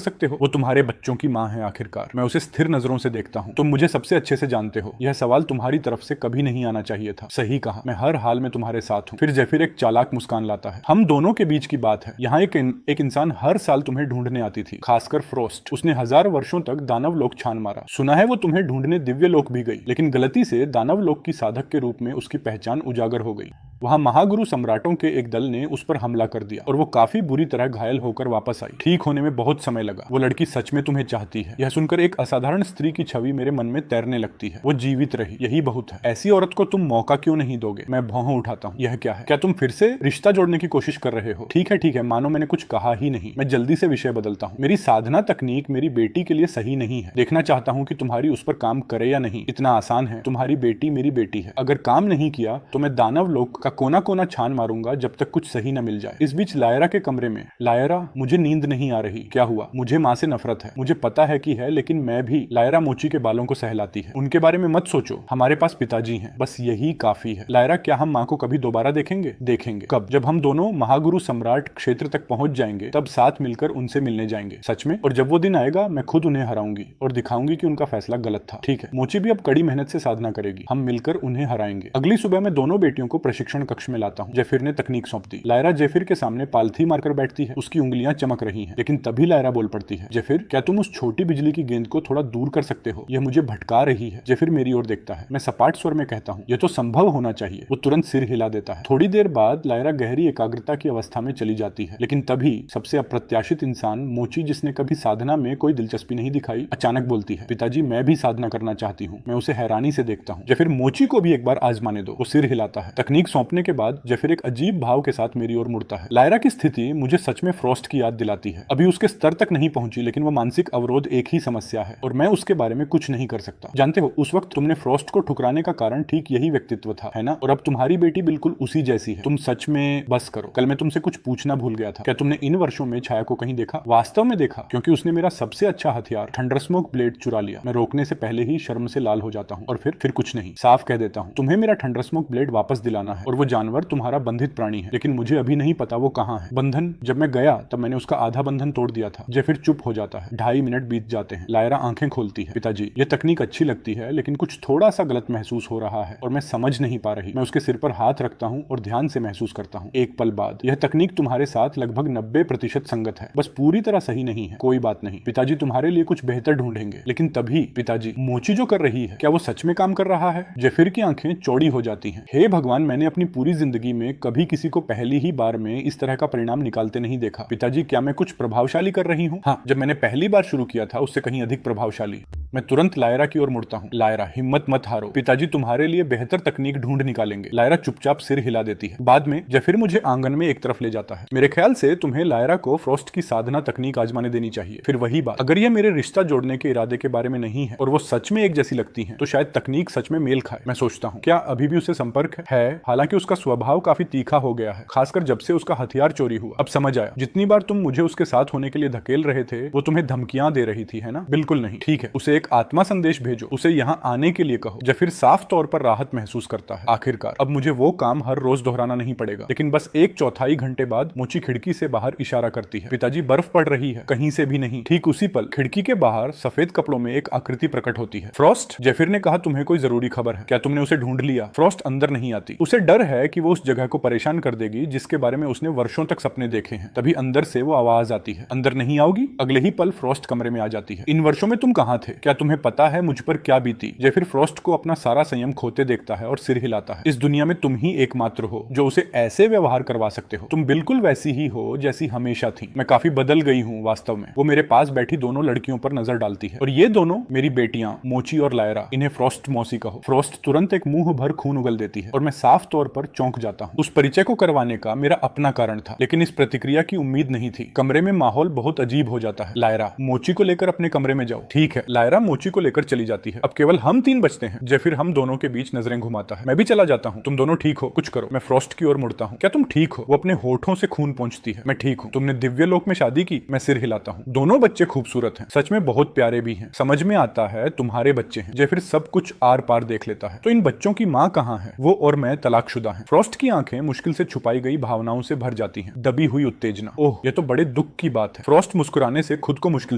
सकते हो? वो तुम्हारे बच्चों की माँ है आखिरकार। मैं उसे स्थिर नजरों से देखता हूँ। तुम मुझे सबसे अच्छे से जानते हो। यह सवाल तुम्हारी तरफ से कभी नहीं आना चाहिए था। सही कहा, मैं हर हाल में तुम्हारे साथ हूँ। फिर जेफिर एक चालाक मुस्कान लाता है। हम दोनों के बीच की बात है। यहाँ एक इंसान हर साल तुम्हें ढूंढने आती थी, खासकर फ्रोस्ट। उसने 1000 वर्षों तक दानव लोक छान मारा। सुना है वो तुम्हें ढूंढने दिव्य लोक भी गई, लेकिन गलती से दानव लोक की साधक के रूप में उसकी पहचान उजागर हो गई। वहां महागुरु सम्राटों के एक दल ने उस पर हमला कर दिया और वो काफी बुरी तरह घायल होकर वापस आई। ठीक होने में बहुत समय लगा। वो लड़की सच में तुम्हें चाहती है। यह सुनकर एक असाधारण स्त्री की छवि मेरे मन में तैरने लगती है। वो जीवित रही, यही बहुत है। ऐसी औरत को तुम मौका क्यों नहीं दोगे? मैं भौं उठाता हूँ। यह क्या है? क्या तुम फिर से रिश्ता जोड़ने की कोशिश कर रहे हो? ठीक है, मानो मैंने कुछ कहा ही नहीं। मैं जल्दी से विषय बदलता हूँ। मेरी साधना तकनीक मेरी बेटी के लिए सही नहीं है। देखना चाहता हूँ कि तुम्हारी उस पर काम करे या नहीं। इतना आसान है। तुम्हारी बेटी मेरी बेटी है। अगर काम नहीं किया तो मैं दानव लोक का कोना कोना छान मारूंगा जब तक कुछ सही न मिल जाए। इस बीच लायरा के कमरे में, लायरा, मुझे नींद नहीं आ रही। क्या हुआ? मुझे माँ से नफरत है। मुझे पता है कि है, लेकिन मैं भी। लायरा मोची के बालों को सहलाती है। उनके बारे में मत सोचो, हमारे पास पिताजी हैं, बस यही काफी है। लायरा, क्या हम माँ को कभी दोबारा देखेंगे? देखेंगे। कब? जब हम दोनों महागुरु सम्राट क्षेत्र तक पहुंच जाएंगे, तब साथ मिलकर उनसे मिलने जाएंगे। सच में? और जब वो दिन आएगा, मैं खुद उन्हें हराऊंगी और दिखाऊंगी कि उनका फैसला गलत था। ठीक है। मोची भी अब कड़ी मेहनत से साधना करेगी। हम मिलकर उन्हें हराएंगे। अगली सुबह मैं दोनों बेटियों को प्रशिक्षण कक्ष में लाता हूँ। जेफिर ने तकनीक सौंप दी। लायरा जेफिर के सामने पालथी मारकर बैठती है। उसकी उंगलियां चमक रही हैं, लेकिन तभी लायरा बोल पड़ती है। जेफिर, क्या तुम उस छोटी बिजली की गेंद को थोड़ा दूर कर सकते हो? यह मुझे भटका रही है। जेफिर मेरी ओर देखता है। मैं सपाट स्वर में कहता हूँ, यह तो संभव होना चाहिए। वो तुरंत सिर हिला देता है। थोड़ी देर बाद लायरा गहरी एकाग्रता की अवस्था में चली जाती है, लेकिन तभी सबसे अप्रत्याशित इंसान, मोची, जिसने कभी साधना में कोई दिलचस्पी नहीं दिखाई, अचानक बोलती है, पिताजी, मैं भी साधना करना चाहती हूँ। मैं उसे हैरानी से देखता हूँ। जेफिर, मोची को भी एक बार आजमाने दो। वो सिर हिलाता है। तकनीक सौंपने के बाद जेफिर एक अजीब भाव के साथ मेरी ओर मुड़ता है। लायरा की स्थिति मुझे सच में फ्रॉस्ट की याद दिलाती है। अभी उसके स्तर तक नहीं पहुंची, लेकिन वो मानसिक अवरोध एक ही समस्या है और मैं उसके बारे में कुछ नहीं कर सकता। जानते हो, उस वक्त तुमने फ्रॉस्ट को ठुकराने का कारण ठीक यही व्यक्तित्व था, है ना? और अब तुम्हारी बेटी बिल्कुल उसी जैसी है। तुम सच में, बस करो। कल मैं तुमसे कुछ पूछना भूल गया था। क्या तुमने इन वर्षों में छाया को कहीं देखा? वास्तव में देखा, क्योंकि उसने मेरा सबसे अच्छा हथियार थंडरस्मोक ब्लेड चुरा लिया। मैं रोकने से पहले ही शर्म से लाल हो जाता हूँ और फिर कुछ नहीं। साफ कह देता हूँ, तुम्हें मेरा थंडरस्मोक ब्लेड वापस दिलाना है और वो जानवर तुम्हारा बंधित प्राणी है, लेकिन मुझे अभी नहीं पता वो कहाँ है। बंधन? जब मैं गया तब मैंने उसका आधा बंधन तोड़ दिया था। जेफिर चुप हो जाता है। 2.5 मिनट बीत जाते हैं। लायरा आंखें खोलती है। पिताजी, ये तकनीक अच्छी लगती है, लेकिन कुछ थोड़ा सा गलत महसूस हो रहा है और मैं समझ नहीं पा रही। मैं उसके सिर पर हाथ रखता हूँ और ध्यान से महसूस करता हूँ। एक पल बाद, यह तकनीक तुम्हारे साथ लगभग 90% संगत है, बस पूरी तरह सही नहीं है। कोई बात नहीं पिताजी, तुम्हारे लिए कुछ बेहतर ढूंढेंगे। लेकिन तभी, पिताजी, मोची जो कर रही है, क्या वो सच में काम कर रहा है? जेफिर की आंखें चौड़ी हो जाती हैं। हे भगवान, मैंने अपनी पूरी जिंदगी में कभी किसी को पहली ही बार में इस तरह का परिणाम निकालते नहीं देखा। पिताजी, क्या मैं कुछ प्रभावशाली कर रही हूँ? हाँ, जब मैंने पहली बार शुरू किया था उससे कहीं अधिक प्रभावशाली। मैं तुरंत लायरा की ओर मुड़ता हूँ। लायरा, हिम्मत मत हारो। पिताजी तुम्हारे लिए बेहतर तकनीक ढूंढ निकालेंगे। लायरा चुपचाप सिर हिला देती है। बाद में जेफिर मुझे आंगन में एक तरफ ले जाता है। मेरे ख्याल से तुम्हें लायरा को फ्रॉस्ट की साधना तकनीक आजमाने देनी चाहिए। फिर वही बात, अगर यह मेरे रिश्ता जोड़ने के इरादे के बारे में नहीं है और वो सच में एक जैसी लगती है, तो शायद तकनीक सच में मेल खाए। मैं सोचता हूँ, क्या अभी भी उससे संपर्क है? हालांकि उसका स्वभाव काफी तीखा हो गया है, खासकर जब से उसका हथियार चोरी हुआ। अब समझ आया, जितनी बार तुम मुझे उसके साथ होने के लिए धकेल रहे थे, वो तुम्हें धमकियां दे रही थी, है ना? बिल्कुल नहीं। ठीक है, उसे एक आत्मा संदेश भेजो, उसे यहाँ आने के लिए कहो। जेफिर साफ तौर पर राहत महसूस करता है। आखिरकार अब मुझे वो काम हर रोज दोहराना नहीं पड़ेगा। लेकिन बस 1/4 घंटे बाद मोची खिड़की से बाहर इशारा करती है। पिताजी, बर्फ पड़ रही है। कहीं से भी नहीं। ठीक उसी पल खिड़की के बाहर सफेद कपड़ों में एक आकृति प्रकट होती है। फ्रॉस्ट, जेफिर ने कहा, तुम्हें कोई जरूरी खबर है? क्या तुमने उसे ढूंढ लिया? फ्रॉस्ट अंदर नहीं आती। उसे डर है कि वो उस जगह को परेशान कर देगी जिसके बारे में उसने वर्षों तक सपने देखे हैं। तभी अंदर से वो आवाज आती है, अंदर नहीं आओगी? अगले ही पल फ्रॉस्ट कमरे में आ जाती है। इन वर्षों में तुम कहाँ थे? क्या तुम्हें पता है मुझ पर क्या बीती? जेफिर फ्रॉस्ट को अपना सारा संयम खोते देखता है और सिर हिलाता है। इस दुनिया में तुम ही एकमात्र हो जो उसे ऐसे व्यवहार करवा सकते हो। तुम बिल्कुल वैसी ही हो जैसी हमेशा थी। मैं काफी बदल गई हूँ वास्तव में। वो मेरे पास बैठी दोनों लड़कियों पर नजर डालती है। और ये दोनों मेरी बेटियां, मोची और लायरा। इन्हें फ्रॉस्ट मौसी कहो। फ्रॉस्ट तुरंत एक मुंह भर खून उगल देती है और मैं साफ तौर पर चौंक जाता हूँ। उस परिचय को करवाने का मेरा अपना कारण था, लेकिन इस प्रतिक्रिया की उम्मीद नहीं थी। कमरे में माहौल बहुत अजीब हो जाता है। लायरा, मोची को लेकर अपने कमरे में जाओ। ठीक है। लायरा मोची को लेकर चली जाती है। अब केवल हम 3 बचते हैं। जेफिर हम दोनों के बीच नजरें घुमाता है। मैं भी चला जाता हूँ, तुम दोनों ठीक हो, कुछ करो। मैं फ्रॉस्ट की ओर मुड़ता हूँ। क्या तुम ठीक हो? वो अपने होठों से खून पोंछती है। मैं ठीक हूँ। तुमने दिव्य लोक में शादी की? मैं सिर हिलाता हूँ। दोनों बच्चे खूबसूरत हैं, सच में बहुत प्यारे भी हैं। समझ में आता है तुम्हारे बच्चे हैं। जेफिर सब कुछ आर पार देख लेता है। तो इन बच्चों की माँ कहाँ है? वो और मैं तलाकशुदा हैं। फ्रॉस्ट की आंखें मुश्किल से छुपाई गई भावनाओं से भर जाती हैं। दबी हुई उत्तेजना। ओह, ये तो बड़े दुख की बात है। फ्रॉस्ट मुस्कुराने से खुद को मुश्किल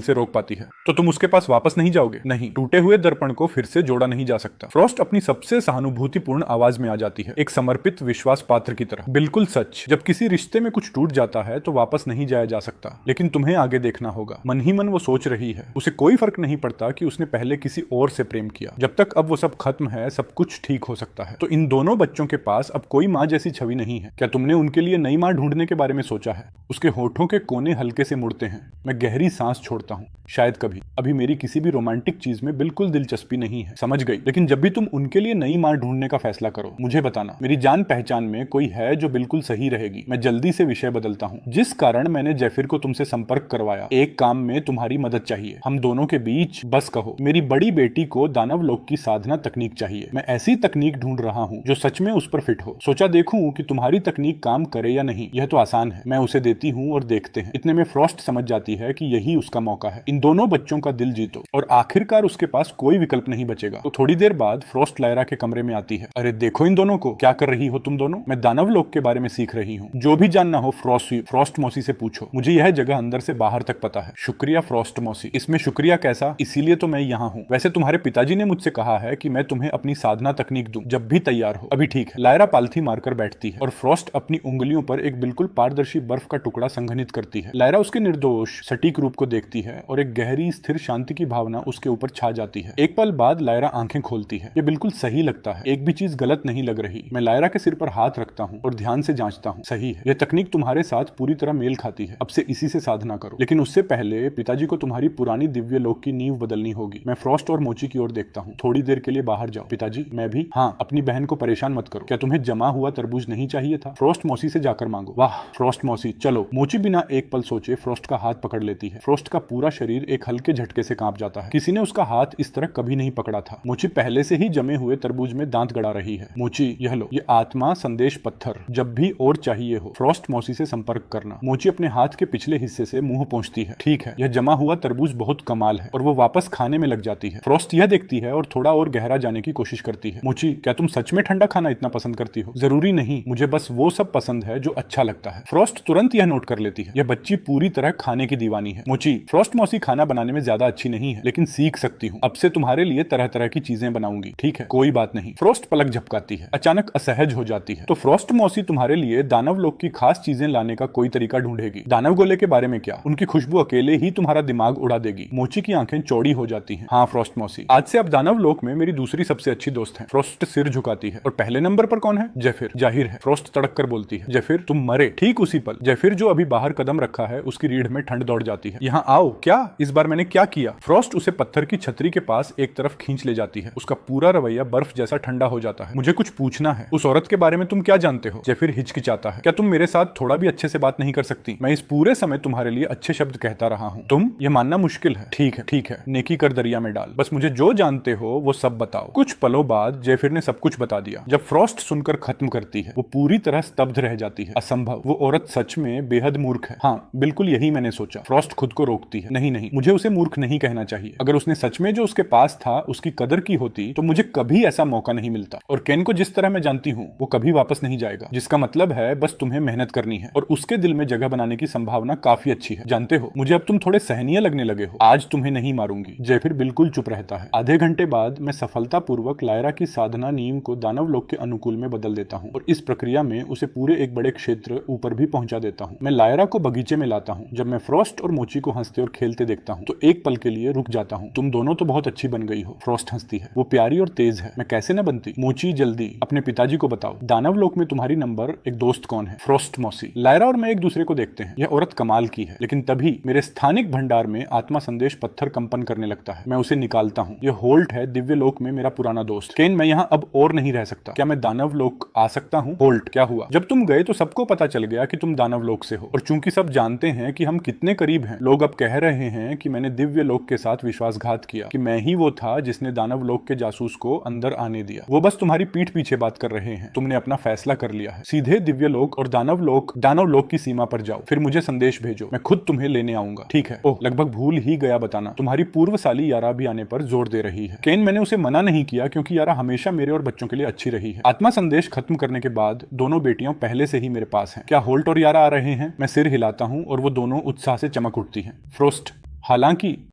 से रोक पाती है। तो तुम उसके पास वापस नहीं जाओगे? नहीं, टूटे हुए दर्पण को फिर से जोड़ा नहीं जा सकता। फ्रॉस्ट अपनी सबसे सहानुभूतिपूर्ण आवाज में आ जाती है, एक समर्पित विश्वास पात्र की तरह। बिल्कुल सच। जब किसी रिश्ते में कुछ टूट जाता है तो वापस नहीं जाया जा सकता, लेकिन तुम्हें आगे देखना होगा। मन ही मन वो सोच रही है, उसे कोई फर्क नहीं पड़ता कि उसने पहले किसी और से प्रेम किया। जब तक अब वो सब खत्म है, सब कुछ ठीक हो सकता है। तो इन दोनों बच्चों के पास अब कोई माँ जैसी छवि नहीं है। क्या तुमने उनके लिए नई माँ ढूंढने के बारे में सोचा है? उसके होठों के कोने हल्के से मुड़ते हैं। मैं गहरी सांस छोड़ता हूँ। शायद कभी। अभी मेरी किसी भी रोमांटिक चीज में बिल्कुल दिलचस्पी नहीं है, समझ गई। लेकिन जब भी तुम उनके लिए नई माँ ढूंढने का फैसला करो, मुझे बताना। मेरी जान पहचान में कोई है जो बिल्कुल सही रहेगी। मैं जल्दी से विषय बदलता हूँ। जिस कारण मैंने जेफिर को तुमसे संपर्क करवाया, एक काम में तुम्हारी मदद चाहिए। हम दोनों के बीच बस कहो। मेरी बड़ी बेटी को दानव लोक की साधना तकनीक चाहिए। मैं ऐसी तकनीक ढूंढ रहा हूँ जो सच में उस पर फिट हो। सोचा देखूं कि तुम्हारी तकनीक काम करे या नहीं। यह तो आसान है। मैं उसे देती हूँ और देखते हैं। इतने में फ्रॉस्ट समझ जाती है कि यही उसका मौका है। इन दोनों बच्चों का दिल जीतो। और आखिरकार उसके पास कोई विकल्प नहीं बचेगा। तो थोड़ी देर बाद फ्रॉस्ट लायरा के कमरे में आती है। अरे देखो इन दोनों को, क्या कर रही हो तुम दोनों? मैं दानव लोक के बारे में सीख रही हूँ। जो भी जानना हो फ्रॉस्ट मौसी से पूछो। मुझे यह जगह अंदर से बाहर तक पता है। शुक्रिया फ्रॉस्ट मौसी। इसमें शुक्रिया कैसा? इसीलिए तो मैं यहाँ हूँ। वैसे तुम्हारे पिताजी ने मुझसे कहा है कि मैं तुम्हें अपनी साधना तकनीक दूं जब भी तैयार हो। अभी ठीक है। लायरा पालथी मारकर बैठती है और फ्रॉस्ट अपनी उंगलियों पर एक बिल्कुल पारदर्शी बर्फ का टुकड़ा संघनित करती है। लायरा उसके निर्दोष सटीक रूप को देखती है और एक गहरी स्थिर शांति की भावना उसके ऊपर छा जाती है। एक पल बाद लायरा आंखें खोलती है। ये बिल्कुल सही लगता है। एक भी चीज गलत नहीं लग रही। मैं लायरा के सिर पर हाथ रखता हूँ और ध्यान से जांचता हूँ। सही है। यह तकनीक तुम्हारे साथ पूरी तरह मेल खाती है। अब से इसी से साधना करो। लेकिन उससे पहले पिताजी को तुम्हारी पुरानी दिव्य लोक की नींव बदलनी होगी। मैं फ्रॉस्ट और मोची की ओर देखता हूँ। थोड़ी देर के लिए बाहर जाओ। पिताजी, मैं भी? हाँ, अपनी बहन को परेशान मत करो। क्या तुम्हें जमा हुआ तरबूज नहीं चाहिए था? फ्रॉस्ट मौसी से जाकर मांगो। वाह फ्रॉस्ट मौसी, चलो। मोची बिना एक पल सोचे फ्रॉस्ट का हाथ पकड़ लेती है। फ्रॉस्ट का पूरा शरीर एक हल्के झटके से कांप जाता है। किसी ने उसका हाथ इस तरह कभी नहीं पकड़ा था। मोची पहले से ही जमे हुए तरबूज में दांत गड़ा रही है। मोची, यह लो, ये आत्मा संदेश पत्थर। जब भी और चाहिए हो फ्रॉस्ट मौसी से संपर्क करना। मोची अपने हाथ के पिछले हिस्से से मुंह पहुंचती है। ठीक है, यह जमा हुआ तरबूज बहुत कमाल है। और वो वापस खाने में लग जाती है। फ्रॉस्ट यह देखती है और थोड़ा और गहरा जाने की कोशिश करती है। मोची, क्या तुम सच में ठंडा खाना इतना पसंद करती हो? जरूरी नहीं, मुझे बस वो सब पसंद है जो अच्छा लगता है। फ्रॉस्ट तुरंत यह नोट कर लेती है। यह बच्ची पूरी तरह खाने की दीवानी है। मोची, फ्रॉस्ट मौसी खाना बनाने में ज्यादा अच्छी नहीं है, लेकिन सीख सकती हूँ। अब से तुम्हारे लिए तरह तरह की चीजें बनाऊंगी। ठीक है, कोई बात नहीं। फ्रॉस्ट पलक झपकाती है, अचानक असहज हो जाती है। तो फ्रॉस्ट मौसी तुम्हारे लिए दानव लोक की खास चीजें लाने का कोई तरीका ढूंढेगी। दानव गोले के बारे में क्या? उनकी खुशबू अकेले ही तुम्हारा दिमाग उड़ा देगी। मोची की आंखें चौड़ी हो जाती हैं। हाँ फ्रॉस्ट मौसी, आज से अब दानव लोक में मेरी दूसरी सबसे अच्छी दोस्त है। फ्रॉस्ट सिर झुकाती है। और पहले नंबर पर कौन है? जेफिर। जाहिर है, फ्रॉस्ट तड़क कर बोलती है। जेफिर, तुम मरे। ठीक उसी पल जेफिर जो अभी बाहर कदम रखा है, उसकी रीढ़ में ठंड दौड़ जाती है। यहाँ आओ। क्या? इस बार मैंने क्या किया? फ्रॉस्ट उसे पत्थर की छतरी के पास एक तरफ खींच ले जाती है। उसका पूरा रवैया बर्फ जैसा ठंडा हो जाता है। मुझे कुछ पूछना है। उस औरत के बारे में तुम क्या जानते हो? जेफिर हिचकिचाता है। क्या तुम मेरे साथ थोड़ा भी अच्छे से बात नहीं कर सकती? मैं इस पूरे समय तुम्हारे लिए अच्छे शब्द कहता रहा हूँ। तुम? ये मानना मुश्किल है। ठीक है, ठीक है, नेकी कर दरिया में डाल। बस मुझे जो जानते हो वो सब बताओ। कुछ पलों बाद जेफिर ने सब कुछ बता दिया। जब फ्रॉस्ट सुनकर खत्म करती है, वो पूरी तरह स्तब्ध रह जाती है। असंभव, वो औरत सच में बेहद मूर्ख है। हाँ बिल्कुल यही मैंने सोचा। फ्रॉस्ट खुद को रोकती है। नहीं नहीं, मुझे उसे मूर्ख नहीं कहना चाहिए। अगर उसने सच में जो उसके पास था उसकी कदर की होती तो मुझे कभी ऐसा मौका नहीं मिलता। और केन को जिस तरह मैं जानती हूँ वो कभी वापस नहीं जाएगा। जिसका मतलब है बस तुम्हें मेहनत करनी है और उसके दिल में जगह बनाने की संभावना काफी अच्छी है। जानते हो, मुझे अब तुम थोड़े सहनीय लगने लगे हो। आज तुम्हें नहीं मारूंगी। जेफिर बिल्कुल चुप रहता है। आधे घंटे बाद मैं सफलतापूर्वक लायरा की साधना नीम को दानव लोक के अनुकूल में बदल देता हूँ और इस प्रक्रिया में उसे पूरे एक बड़े क्षेत्र ऊपर भी पहुंचा देता हूँ। मैं लायरा को बगीचे में लाता हूँ। जब मैं फ्रॉस्ट और मोची को हंसते और खेलते देखता हूँ तो एक पल के लिए रुक जाता हूँ। तुम दोनों तो बहुत अच्छी बन गई हो। फ्रॉस्ट हंसती है। वो प्यारी और तेज है। मैं कैसे न बनती? मोची, जल्दी अपने पिताजी को बताओ दानव लोक में तुम्हारी नंबर एक दोस्त कौन है? फ्रॉस्ट मौसी। लायरा और मैं एक दूसरे को देखते हैं। यह औरत कमाल की है। लेकिन तभी मेरे स्थानिक भंडार में आत्मा संदेश पत्थर कंपन करने लगता है। मैं उसे निकालता हूँ। यह होल्ट है, दिव्य लोक में मेरा पुराना दोस्त। केन, मैं यहाँ अब और नहीं रह सकता। क्या मैं दानव लोक आ सकता हूँ? होल्ट, क्या हुआ? जब तुम गए तो सबको पता चल गया कि तुम दानव लोक से हो और चूंकि सब जानते हैं कि हम कितने करीब हैं, लोग अब कह रहे हैं कि मैंने दिव्य लोक के साथ विश्वासघात विश्वासघात किया कि मैं ही वो था जिसने दानव लोक के जासूस को अंदर आने दिया। वो बस तुम्हारी पीठ पीछे बात कर रहे हैं। तुमने अपना फैसला कर लिया है। सीधे दिव्य लोक और दानव लोक की सीमा पर जाओ, फिर मुझे संदेश भेजो, मैं खुद तुम्हें लेने आऊंगा। ठीक है। ओह, लगभग भूल ही गया बताना, तुम्हारी पूर्वसाली यारा भी आने पर जोर दे रही है। केन, मैंने उसे मना नहीं किया क्योंकि यारा हमेशा मेरे और बच्चों के लिए अच्छी रही है। आत्मा संदेश खत्म करने के बाद दोनों बेटियां पहले से ही मेरे पास हैं। क्या होल्ट और यारा आ रहे हैं? मैं सिर हिलाता हूं और वो दोनों उत्साह से चमक उठती हैं। फ्रोस्ट हालांकि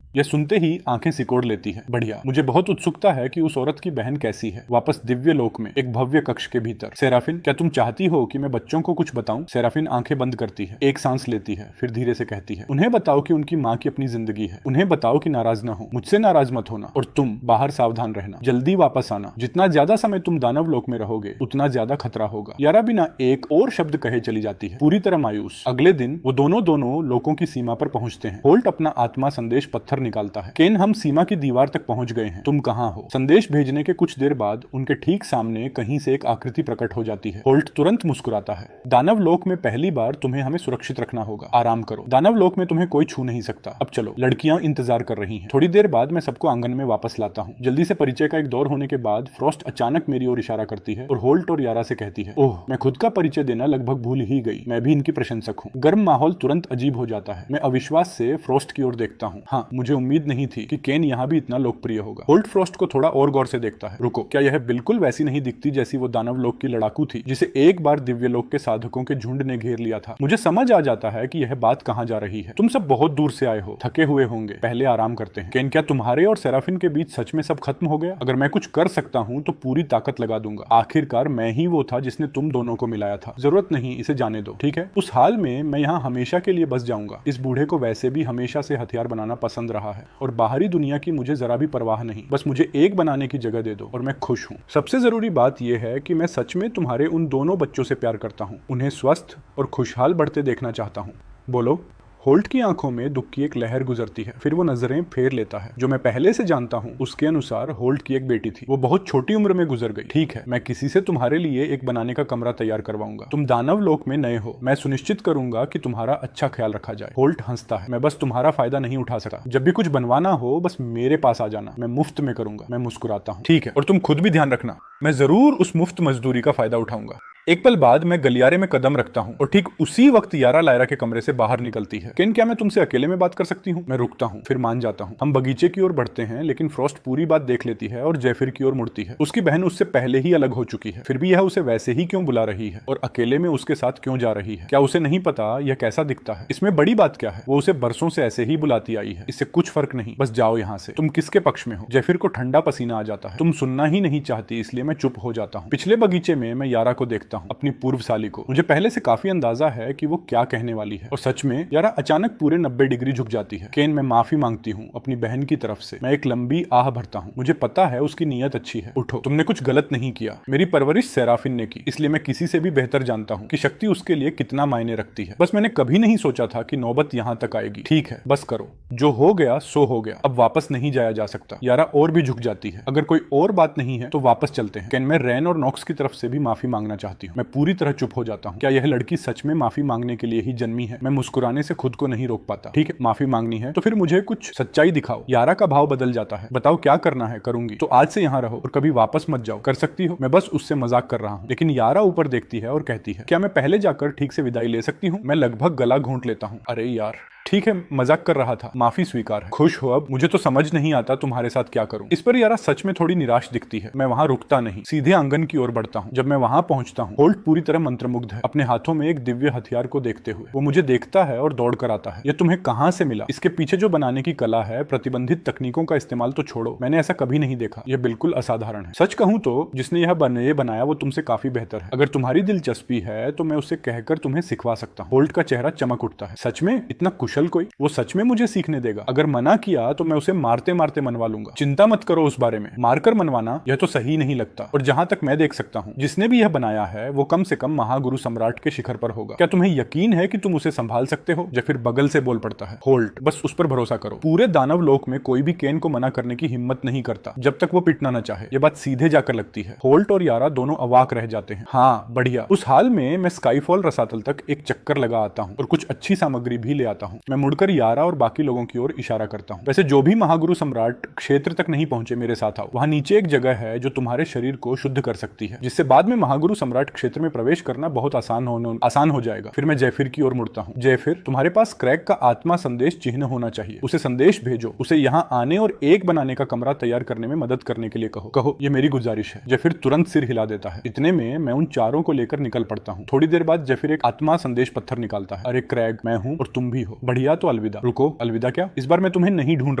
यह सुनते ही आंखें सिकोड़ लेती है। बढ़िया, मुझे बहुत उत्सुकता है कि उस औरत की बहन कैसी है, वापस दिव्य लोक में एक भव्य कक्ष के भीतर। सेराफिन, क्या तुम चाहती हो कि मैं बच्चों को कुछ बताऊं? सेराफिन आंखें बंद करती है, एक सांस लेती है, फिर धीरे से कहती है, उन्हें बताओ कि उनकी माँ की अपनी जिंदगी है। उन्हें बताओ कि नाराज ना हो, मुझसे नाराज मत होना, और तुम बाहर सावधान रहना, जल्दी वापस आना। जितना ज्यादा समय तुम दानव लोक में रहोगे उतना ज्यादा खतरा होगा। यारा बिना एक और शब्द कहे चली जाती है, पूरी तरह मायूस। अगले दिन वो दोनों लोकों की सीमा पर पहुंचते हैं। होल्ट अपना आत्मा संदेश पत्थर निकालता है। केन, हम सीमा की दीवार तक पहुंच गए हैं, तुम कहां हो? संदेश भेजने के कुछ देर बाद उनके ठीक सामने कहीं से एक आकृति प्रकट हो जाती है। होल्ट तुरंत मुस्कुराता है। दानव लोक में पहली बार तुम्हें हमें सुरक्षित रखना होगा, आराम करो। दानव लोक में तुम्हें कोई छू नहीं सकता। अब चलो, लड़कियां इंतजार कर रही हैं। थोड़ी देर बाद मैं सबको आंगन में वापस लाता हूँ। जल्दी से परिचय का एक दौर होने के बाद फ्रॉस्ट अचानक मेरी ओर इशारा करती है और होल्ट और यारा से कहती है, ओह, मैं खुद का परिचय देना लगभग भूल ही गई, मैं भी इनकी प्रशंसक हूँ। गर्म माहौल तुरंत अजीब हो जाता है। मैं अविश्वास से फ्रॉस्ट की ओर देखता हूँ। हाँ, मुझे उम्मीद नहीं थी कि केन यहाँ भी इतना लोकप्रिय होगा। होल्ट फ्रॉस्ट को थोड़ा और गौर से देखता है। रुको, क्या यह बिल्कुल वैसी नहीं दिखती जैसी वो दानव लोक की लड़ाकू थी जिसे एक बार दिव्य लोक के साधकों के झुंड ने घेर लिया था? मुझे समझ आ जाता है कि यह बात कहाँ जा रही है। तुम सब बहुत दूर से आए हो, थके हुए होंगे, पहले आराम करते हैं। केन, क्या तुम्हारे और सेराफिन के बीच सच में सब खत्म हो गया? अगर मैं कुछ कर सकता हूँ तो पूरी ताकत लगा दूंगा। आखिरकार मैं ही वो था जिसने तुम दोनों को मिलाया था। जरूरत नहीं, इसे जाने दो, ठीक है? उस हाल में मैं यहाँ हमेशा के लिए बस जाऊंगा। इस बूढ़े को वैसे भी हमेशा से हथियार बनाना पसंद रहा है और बाहरी दुनिया की मुझे जरा भी परवाह नहीं। बस मुझे एक बनाने की जगह दे दो और मैं खुश हूँ। सबसे जरूरी बात यह है कि मैं सच में तुम्हारे उन दोनों बच्चों से प्यार करता हूँ। उन्हें स्वस्थ और खुशहाल बढ़ते देखना चाहता हूँ। बोलो। होल्ट की आंखों में दुख की एक लहर गुजरती है, फिर वो नजरें फेर लेता है। जो मैं पहले से जानता हूँ उसके अनुसार होल्ट की एक बेटी थी, वो बहुत छोटी उम्र में गुजर गई। ठीक है, मैं किसी से तुम्हारे लिए एक बनाने का कमरा तैयार करवाऊंगा। तुम दानव लोक में नए हो, मैं सुनिश्चित करूंगा कि तुम्हारा अच्छा ख्याल रखा जाए। होल्ट हंसता है। मैं बस तुम्हारा फायदा नहीं उठा सकता। जब भी कुछ बनवाना हो बस मेरे पास आ जाना, मैं मुफ्त में करूंगा। मैं मुस्कुराता हूँ। ठीक है, और तुम खुद भी ध्यान रखना, मैं जरूर उस मुफ्त मजदूरी का फायदा उठाऊंगा। एक पल बाद मैं गलियारे में कदम रखता हूँ और ठीक उसी वक्त यारा लायरा के कमरे से बाहर निकलती है। केन, क्या मैं तुमसे अकेले में बात कर सकती हूँ? मैं रुकता हूँ, फिर मान जाता हूँ। हम बगीचे की ओर बढ़ते हैं, लेकिन फ्रॉस्ट पूरी बात देख लेती है और जेफिर की ओर मुड़ती है। उसकी बहन उससे पहले ही अलग हो चुकी है, फिर भी यह उसे वैसे ही क्यों बुला रही है और अकेले में उसके साथ क्यों जा रही है? क्या उसे नहीं पता यह कैसा दिखता है? इसमें बड़ी बात क्या है? वो उसे बरसों से ऐसे ही बुलाती आई है, इससे कुछ फर्क नहीं। बस जाओ यहाँ से। तुम किसके पक्ष में हो? जेफिर को ठंडा पसीना आ जाता है। तुम सुनना ही नहीं चाहती, इसलिए मैं चुप हो जाता हूँ। पिछले बगीचे में मैं यारा को देखता हूँ, अपनी पूर्व को। मुझे पहले से काफी अंदाजा है कि वो क्या कहने वाली है, और सच में यारा अचानक पूरे 90 डिग्री झुक जाती है। केन, मैं माफी मांगती हूँ अपनी बहन की तरफ से। मैं एक लंबी आह भरता हूँ। मुझे पता है उसकी नीयत अच्छी है। उठो, तुमने कुछ गलत नहीं किया। मेरी परवरिश सेराफिन ने की, इसलिए मैं किसी से भी बेहतर जानता हूँ कि शक्ति उसके लिए कितना मायने रखती है। बस मैंने कभी नहीं सोचा था कि नौबत यहाँ तक आएगी। ठीक है, बस करो, जो हो गया सो हो गया, अब वापस नहीं जाया जा सकता। यारा और भी झुक जाती है। अगर कोई और बात नहीं है तो वापस चलते हैं। केन, मैं रैन और नॉक्स की तरफ से भी माफी मांगना चाहती हूँ। मैं पूरी तरह चुप हो जाता हूँ। क्या यह लड़की सच में माफी मांगने के लिए ही जन्मी है? मैं मुस्कुराने से खुद को नहीं रोक पाता। ठीक है, माफी मांगनी है तो फिर मुझे कुछ सच्चाई दिखाओ। यारा का भाव बदल जाता है। बताओ क्या करना है, करूंगी। तो आज से यहाँ रहो और कभी वापस मत जाओ। कर सकती हो? मैं बस उससे मजाक कर रहा हूँ। लेकिन यारा ऊपर देखती है और कहती है, क्या मैं पहले जाकर ठीक से विदाई ले सकती हूँ? मैं लगभग गला घोंट लेता हूँ। अरे यार, ठीक है, मजाक कर रहा था, माफी स्वीकार है। खुश हो अब? मुझे तो समझ नहीं आता तुम्हारे साथ क्या करूं। इस पर यारा सच में थोड़ी निराश दिखती है। मैं वहां रुकता नहीं, सीधे आंगन की ओर बढ़ता हूं। जब मैं वहां पहुंचता हूं, होल्ट पूरी तरह मंत्रमुग्ध है, अपने हाथों में एक दिव्य हथियार को देखते हुए। वो मुझे देखता है और दौड़ कर आता है। ये तुम्हें कहां से मिला? इसके पीछे जो बनाने की कला है, प्रतिबंधित तकनीकों का इस्तेमाल तो छोड़ो, मैंने ऐसा कभी नहीं देखा। यह बिल्कुल असाधारण है। सच कहूं तो जिसने यह बनाया वो तुमसे काफी बेहतर है। अगर तुम्हारी दिलचस्पी है तो मैं उसे कहकर तुम्हें सिखवा सकता हूँ। होल्ट का चेहरा चमक उठता है। सच में? इतना कुशल कोई? वो सच में मुझे सीखने देगा? अगर मना किया तो मैं उसे मारते मारते मनवा लूंगा। चिंता मत करो उस बारे में। मारकर मनवाना यह तो सही नहीं लगता। और जहां तक मैं देख सकता हूं, जिसने भी यह बनाया है वो कम से कम महागुरु सम्राट के शिखर पर होगा। क्या तुम्हें यकीन है कि तुम उसे संभाल सकते हो? या फिर बगल से बोल पड़ता है, होल्ट, बस उस पर भरोसा करो। पूरे दानव लोक में कोई भी केन को मना करने की हिम्मत नहीं करता जब तक वो पिटना न चाहे। यह बात सीधे जाकर लगती है। होल्ट और यारा दोनों अवाक रह जाते हैं। हाँ, बढ़िया। उस हाल में मैं स्काईफॉल रसातल तक एक चक्कर लगा आता हूँ और कुछ अच्छी सामग्री भी ले आता हूँ। मैं मुड़कर यारा और बाकी लोगों की ओर इशारा करता हूँ। वैसे जो भी महागुरु सम्राट क्षेत्र तक नहीं पहुंचे मेरे साथ आओ। वहां नीचे एक जगह है जो तुम्हारे शरीर को शुद्ध कर सकती है, जिससे बाद में महागुरु सम्राट क्षेत्र में प्रवेश करना बहुत आसान हो जाएगा। फिर मैं जयफिर की ओर मुड़ता हूँ। जयफिर, तुम्हारे पास क्रैग का आत्मा संदेश चिन्ह होना चाहिए। उसे संदेश भेजो, उसे यहाँ आने और एक बनाने का कमरा तैयार करने में मदद करने के लिए कहो ये मेरी गुजारिश है। जयफिर तुरंत सिर हिला देता है। इतने में मैं उन चारों को लेकर निकल पड़ता हूँ। थोड़ी देर बाद जयफिर एक आत्मा संदेश पत्थर निकालता है। अरे क्रैग, मैं हूँ और तुम भी हो। बढ़िया, तो अलविदा। रुको, अलविदा क्या? इस बार मैं तुम्हें नहीं ढूंढ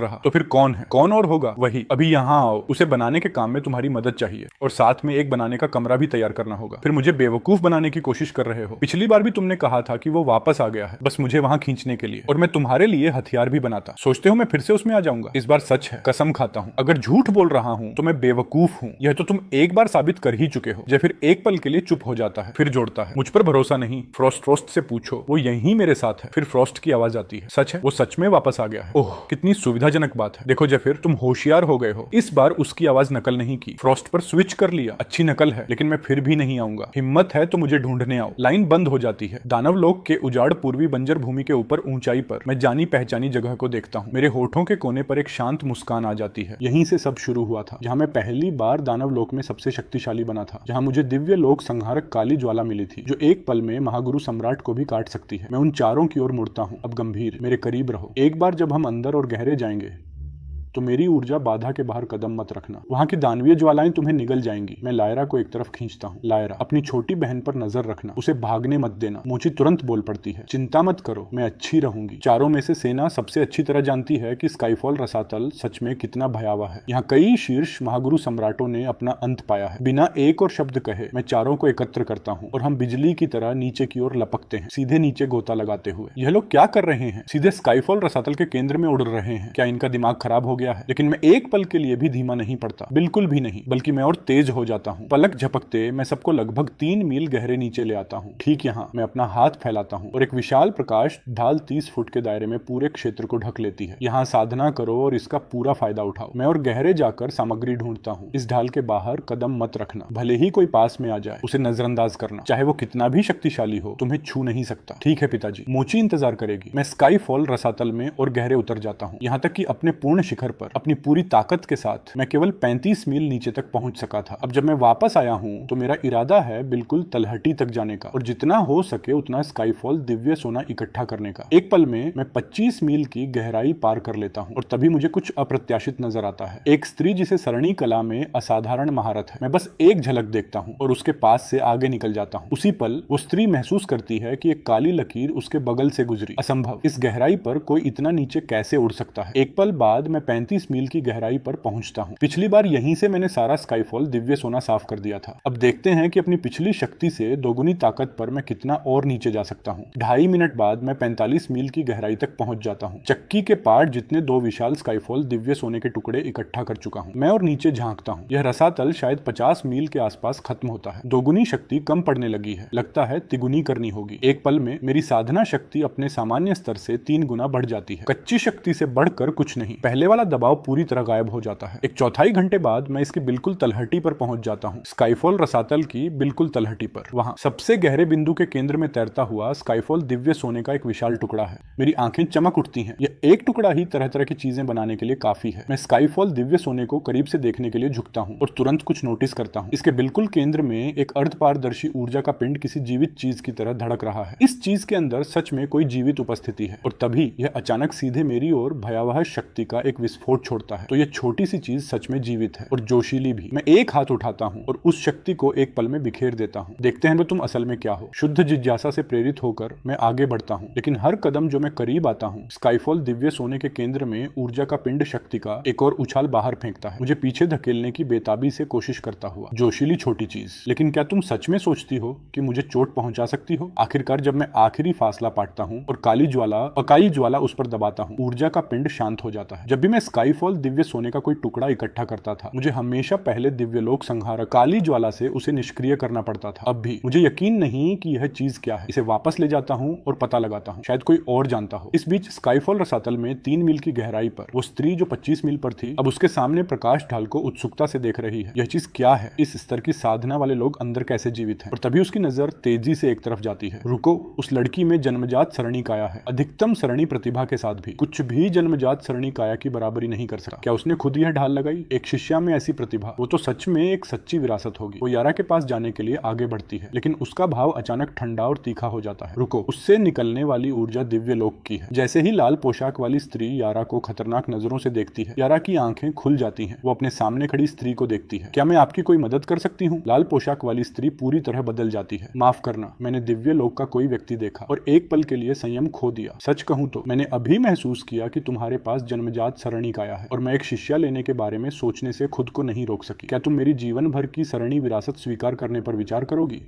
रहा। तो फिर कौन है? कौन और होगा? वही। अभी यहाँ आओ। उसे बनाने के काम में तुम्हारी मदद चाहिए और साथ में एक बनाने का कमरा भी तैयार करना होगा। फिर मुझे बेवकूफ बनाने की कोशिश कर रहे हो। पिछली बार भी तुमने कहा था कि वो वापस आ गया है बस मुझे वहां खींचने के लिए, और मैं तुम्हारे लिए हथियार भी बनाता। सोचते हो मैं फिर से उसमें आ जाऊंगा? इस बार सच है, कसम खाता हूँ। अगर झूठ बोल रहा हूँ तो मैं बेवकूफ हूँ। यह तो तुम एक बार साबित कर ही चुके हो। फिर एक पल के लिए चुप हो जाता है, फिर जोड़ता है, मुझ पर भरोसा नहीं? फ्रॉस्ट से पूछो, वो यहीं मेरे साथ है। फिर फ्रॉस्ट की आवाज आती है। सच है, वो सच में वापस आ गया है। ओह, कितनी सुविधाजनक बात है। देखो जेफिर, तुम होशियार हो गए हो। इस बार उसकी आवाज नकल नहीं की, फ्रॉस्ट पर स्विच कर लिया। अच्छी नकल है, लेकिन मैं फिर भी नहीं आऊंगा। हिम्मत है तो मुझे ढूंढने आओ। लाइन बंद हो जाती है। दानव लोक के उजाड़ पूर्वी बंजर भूमि के ऊपर ऊंचाई पर मैं जानी पहचानी जगह को देखता हूँ। मेरे होठों के कोने पर एक शांत मुस्कान आ जाती है। यहीं से सब शुरू हुआ था, जहाँ मैं पहली बार दानव लोक में सबसे शक्तिशाली बना था, जहाँ मुझे दिव्य लोक संहारक काली ज्वाला मिली थी, जो एक पल में महागुरु सम्राट को भी काट सकती है। मैं उन चारों की ओर मुड़ता हूँ। अब गंभीर, मेरे करीब रहो। एक बार जब हम अंदर और गहरे जाएंगे तो मेरी ऊर्जा बाधा के बाहर कदम मत रखना। वहां की दानवीय ज्वालाएं तुम्हें निगल जाएंगी। मैं लायरा को एक तरफ खींचता हूँ। लायरा, अपनी छोटी बहन पर नजर रखना, उसे भागने मत देना। मोची तुरंत बोल पड़ती है, चिंता मत करो, मैं अच्छी रहूंगी। चारों में से सेना सबसे अच्छी तरह जानती है कि स्काईफॉल रसातल सच में कितना भयावह है। यहाँ कई शीर्ष महागुरु सम्राटों ने अपना अंत पाया है। बिना एक और शब्द कहे मैं चारों को एकत्र करता हूँ और हम बिजली की तरह नीचे की ओर लपकते हैं, सीधे नीचे गोता लगाते हुए। यह लोग क्या कर रहे हैं? सीधे स्काईफॉल रसातल के केंद्र में उड़ रहे हैं। क्या इनका दिमाग खराब हो गया है? लेकिन मैं एक पल के लिए भी धीमा नहीं पड़ता, बिल्कुल भी नहीं, बल्कि मैं और तेज हो जाता हूँ। पलक झपकते मैं सबको लगभग 3 मील गहरे नीचे ले आता हूँ। ठीक यहाँ मैं अपना हाथ फैलाता हूँ और एक विशाल प्रकाश ढाल 30 फुट के दायरे में पूरे क्षेत्र को ढक लेती है। यहाँ साधना करो और इसका पूरा फायदा उठाओ। मैं और गहरे जाकर सामग्री ढूंढता हूँ। इस ढाल के बाहर कदम मत रखना। भले ही कोई पास में आ जाए, उसे नजरअंदाज करना। चाहे वो कितना भी शक्तिशाली हो, तुम्हें छू नहीं सकता। ठीक है पिताजी। मोची इंतजार करेगी। मैं स्काई फॉल रसातल में और गहरे उतर जाता हूँ, यहाँ तक कि अपने पूर्ण शिखर पर अपनी पूरी ताकत के साथ मैं केवल 35 मील नीचे तक पहुंच सका था। अब जब मैं वापस आया हूं तो मेरा इरादा है बिल्कुल तलहटी तक जाने का और जितना हो सके उतना स्काईफॉल दिव्य सोना इकट्ठा करने का। एक पल में मैं 25 मील की गहराई पार कर लेता हूं और तभी मुझे कुछ अप्रत्याशित नजर आता है। एक स्त्री जिसे सरणी कला में असाधारण महारत है। मैं बस एक झलक देखता हूं और उसके पास से आगे निकल जाता हूं। उसी पल वो स्त्री महसूस करती है कि एक काली लकीर उसके बगल से गुजरी। असंभव, इस गहराई पर कोई इतना नीचे कैसे उड़ सकता है? एक पल बाद मैं 35 मील की गहराई पर पहुंचता हूं। पिछली बार यहीं से मैंने सारा स्काईफॉल दिव्य सोना साफ कर दिया था। अब देखते हैं कि अपनी पिछली शक्ति से दोगुनी ताकत पर मैं कितना और नीचे जा सकता हूं। 2.5 मिनट बाद मैं 45 मील की गहराई तक पहुंच जाता हूं। चक्की के पार्ट जितने 2 विशाल स्काईफॉल दिव्य सोने के टुकड़े इकट्ठा कर चुका हूं। मैं और नीचे झांकता हूं। यह रसातल शायद 50 मील के आसपास खत्म होता है। दोगुनी शक्ति कम पड़ने लगी है, लगता है तिगुनी करनी होगी। एक पल में मेरी साधना शक्ति अपने सामान्य स्तर से 3 गुना बढ़ जाती है। कच्ची शक्ति से बढ़कर कुछ नहीं। पहले वाला दबाव पूरी तरह गायब हो जाता है। एक चौथाई घंटे बाद मैं इसकी बिल्कुल तलहटी पर पहुंच जाता हूं। स्काईफॉल रसातल की बिल्कुल तलहटी पर। वहां सबसे गहरे बिंदु के केंद्र में तैरता हुआ स्काईफॉल दिव्य सोने का एक विशाल टुकड़ा है। मेरी आंखें चमक उठती हैं। यह एक टुकड़ा ही तरह तरह की चीजें बनाने के लिए काफी है। मैं स्काईफॉल दिव्य सोने को करीब से देखने के लिए झुकता हूं और तुरंत कुछ नोटिस करता हूं। इसके बिल्कुल केंद्र में एक अर्धपारदर्शी ऊर्जा का पिंड किसी जीवित चीज की तरह धड़क रहा है। इस चीज के अंदर सच में कोई जीवित उपस्थिति है और तभी यह अचानक सीधे मेरी ओर भयावह शक्ति का एक विस्फोट छोड़ता है। तो यह छोटी सी चीज सच में जीवित है और जोशीली भी। मैं एक हाथ उठाता हूं और उस शक्ति को एक पल में बिखेर देता हूं। देखते हैं तुम असल में क्या हो। शुद्ध जिज्ञासा से प्रेरित होकर मैं आगे बढ़ता हूं, लेकिन हर कदम जो मैं करीब आता हूं, स्काईफॉल दिव्य सोने के केंद्र में ऊर्जा का पिंड शक्ति का एक और उछाल बाहर फेंकता है, मुझे पीछे धकेलने की बेताबी से कोशिश करता हुआ। जोशीली छोटी चीज, लेकिन क्या तुम सच में सोचती हो कि मुझे चोट पहुंचा सकती हो? आखिरकार जब मैं आखिरी फासला पाटता हूं और अकाई ज्वाला उस पर दबाता हूं, ऊर्जा का पिंड शांत हो जाता है। जब भी मैं स्काईफॉल दिव्य सोने का कोई टुकड़ा इकट्ठा करता था, मुझे हमेशा पहले दिव्यलोक संहारक काली ज्वाला से उसे निष्क्रिय करना पड़ता था। अब भी मुझे यकीन नहीं कि यह चीज क्या है। इसे वापस ले जाता हूँ और पता लगाता हूँ, शायद कोई और जानता हो। इस बीच स्काईफॉल रसातल में 3 मील की गहराई पर वो स्त्री जो 25 मील पर थी, अब उसके सामने प्रकाश ढाल को उत्सुकता से देख रही है। यह चीज क्या है? इस स्तर की साधना वाले लोग अंदर कैसे जीवित हैं? और तभी उसकी नजर तेजी से एक तरफ जाती है। रुको, उस लड़की में जन्मजात सरणी काया है, अधिकतम सरणी प्रतिभा के साथ भी कुछ भी जन्मजात सरणी काया की बराबरी नहीं कर सकता। क्या उसने खुद यह ढाल लगाई? एक शिष्या में ऐसी प्रतिभा, वो तो सच में एक सच्ची विरासत होगी। वो यारा के पास जाने के लिए आगे बढ़ती है, लेकिन उसका भाव अचानक ठंडा और तीखा हो जाता है। रुको, उससे निकलने वाली ऊर्जा दिव्य लोक की है। जैसे ही लाल पोशाक वाली स्त्री यारा को खतरनाक नजरों से देखती है, यारा की आंखें खुल जाती हैं। वो अपने सामने खड़ी स्त्री को देखती है। क्या मैं आपकी कोई मदद कर सकती हूँ? लाल पोशाक वाली स्त्री पूरी तरह बदल जाती है। माफ करना, मैंने दिव्य लोक का कोई व्यक्ति देखा और एक पल के लिए संयम खो दिया। सच कहूँ तो मैंने अभी महसूस किया कि तुम्हारे पास जन्मजात सरणी काया है और मैं एक शिष्या लेने के बारे में सोचने से खुद को नहीं रोक सकी। क्या तुम मेरी जीवन भर की सरणी विरासत स्वीकार करने पर विचार करोगी?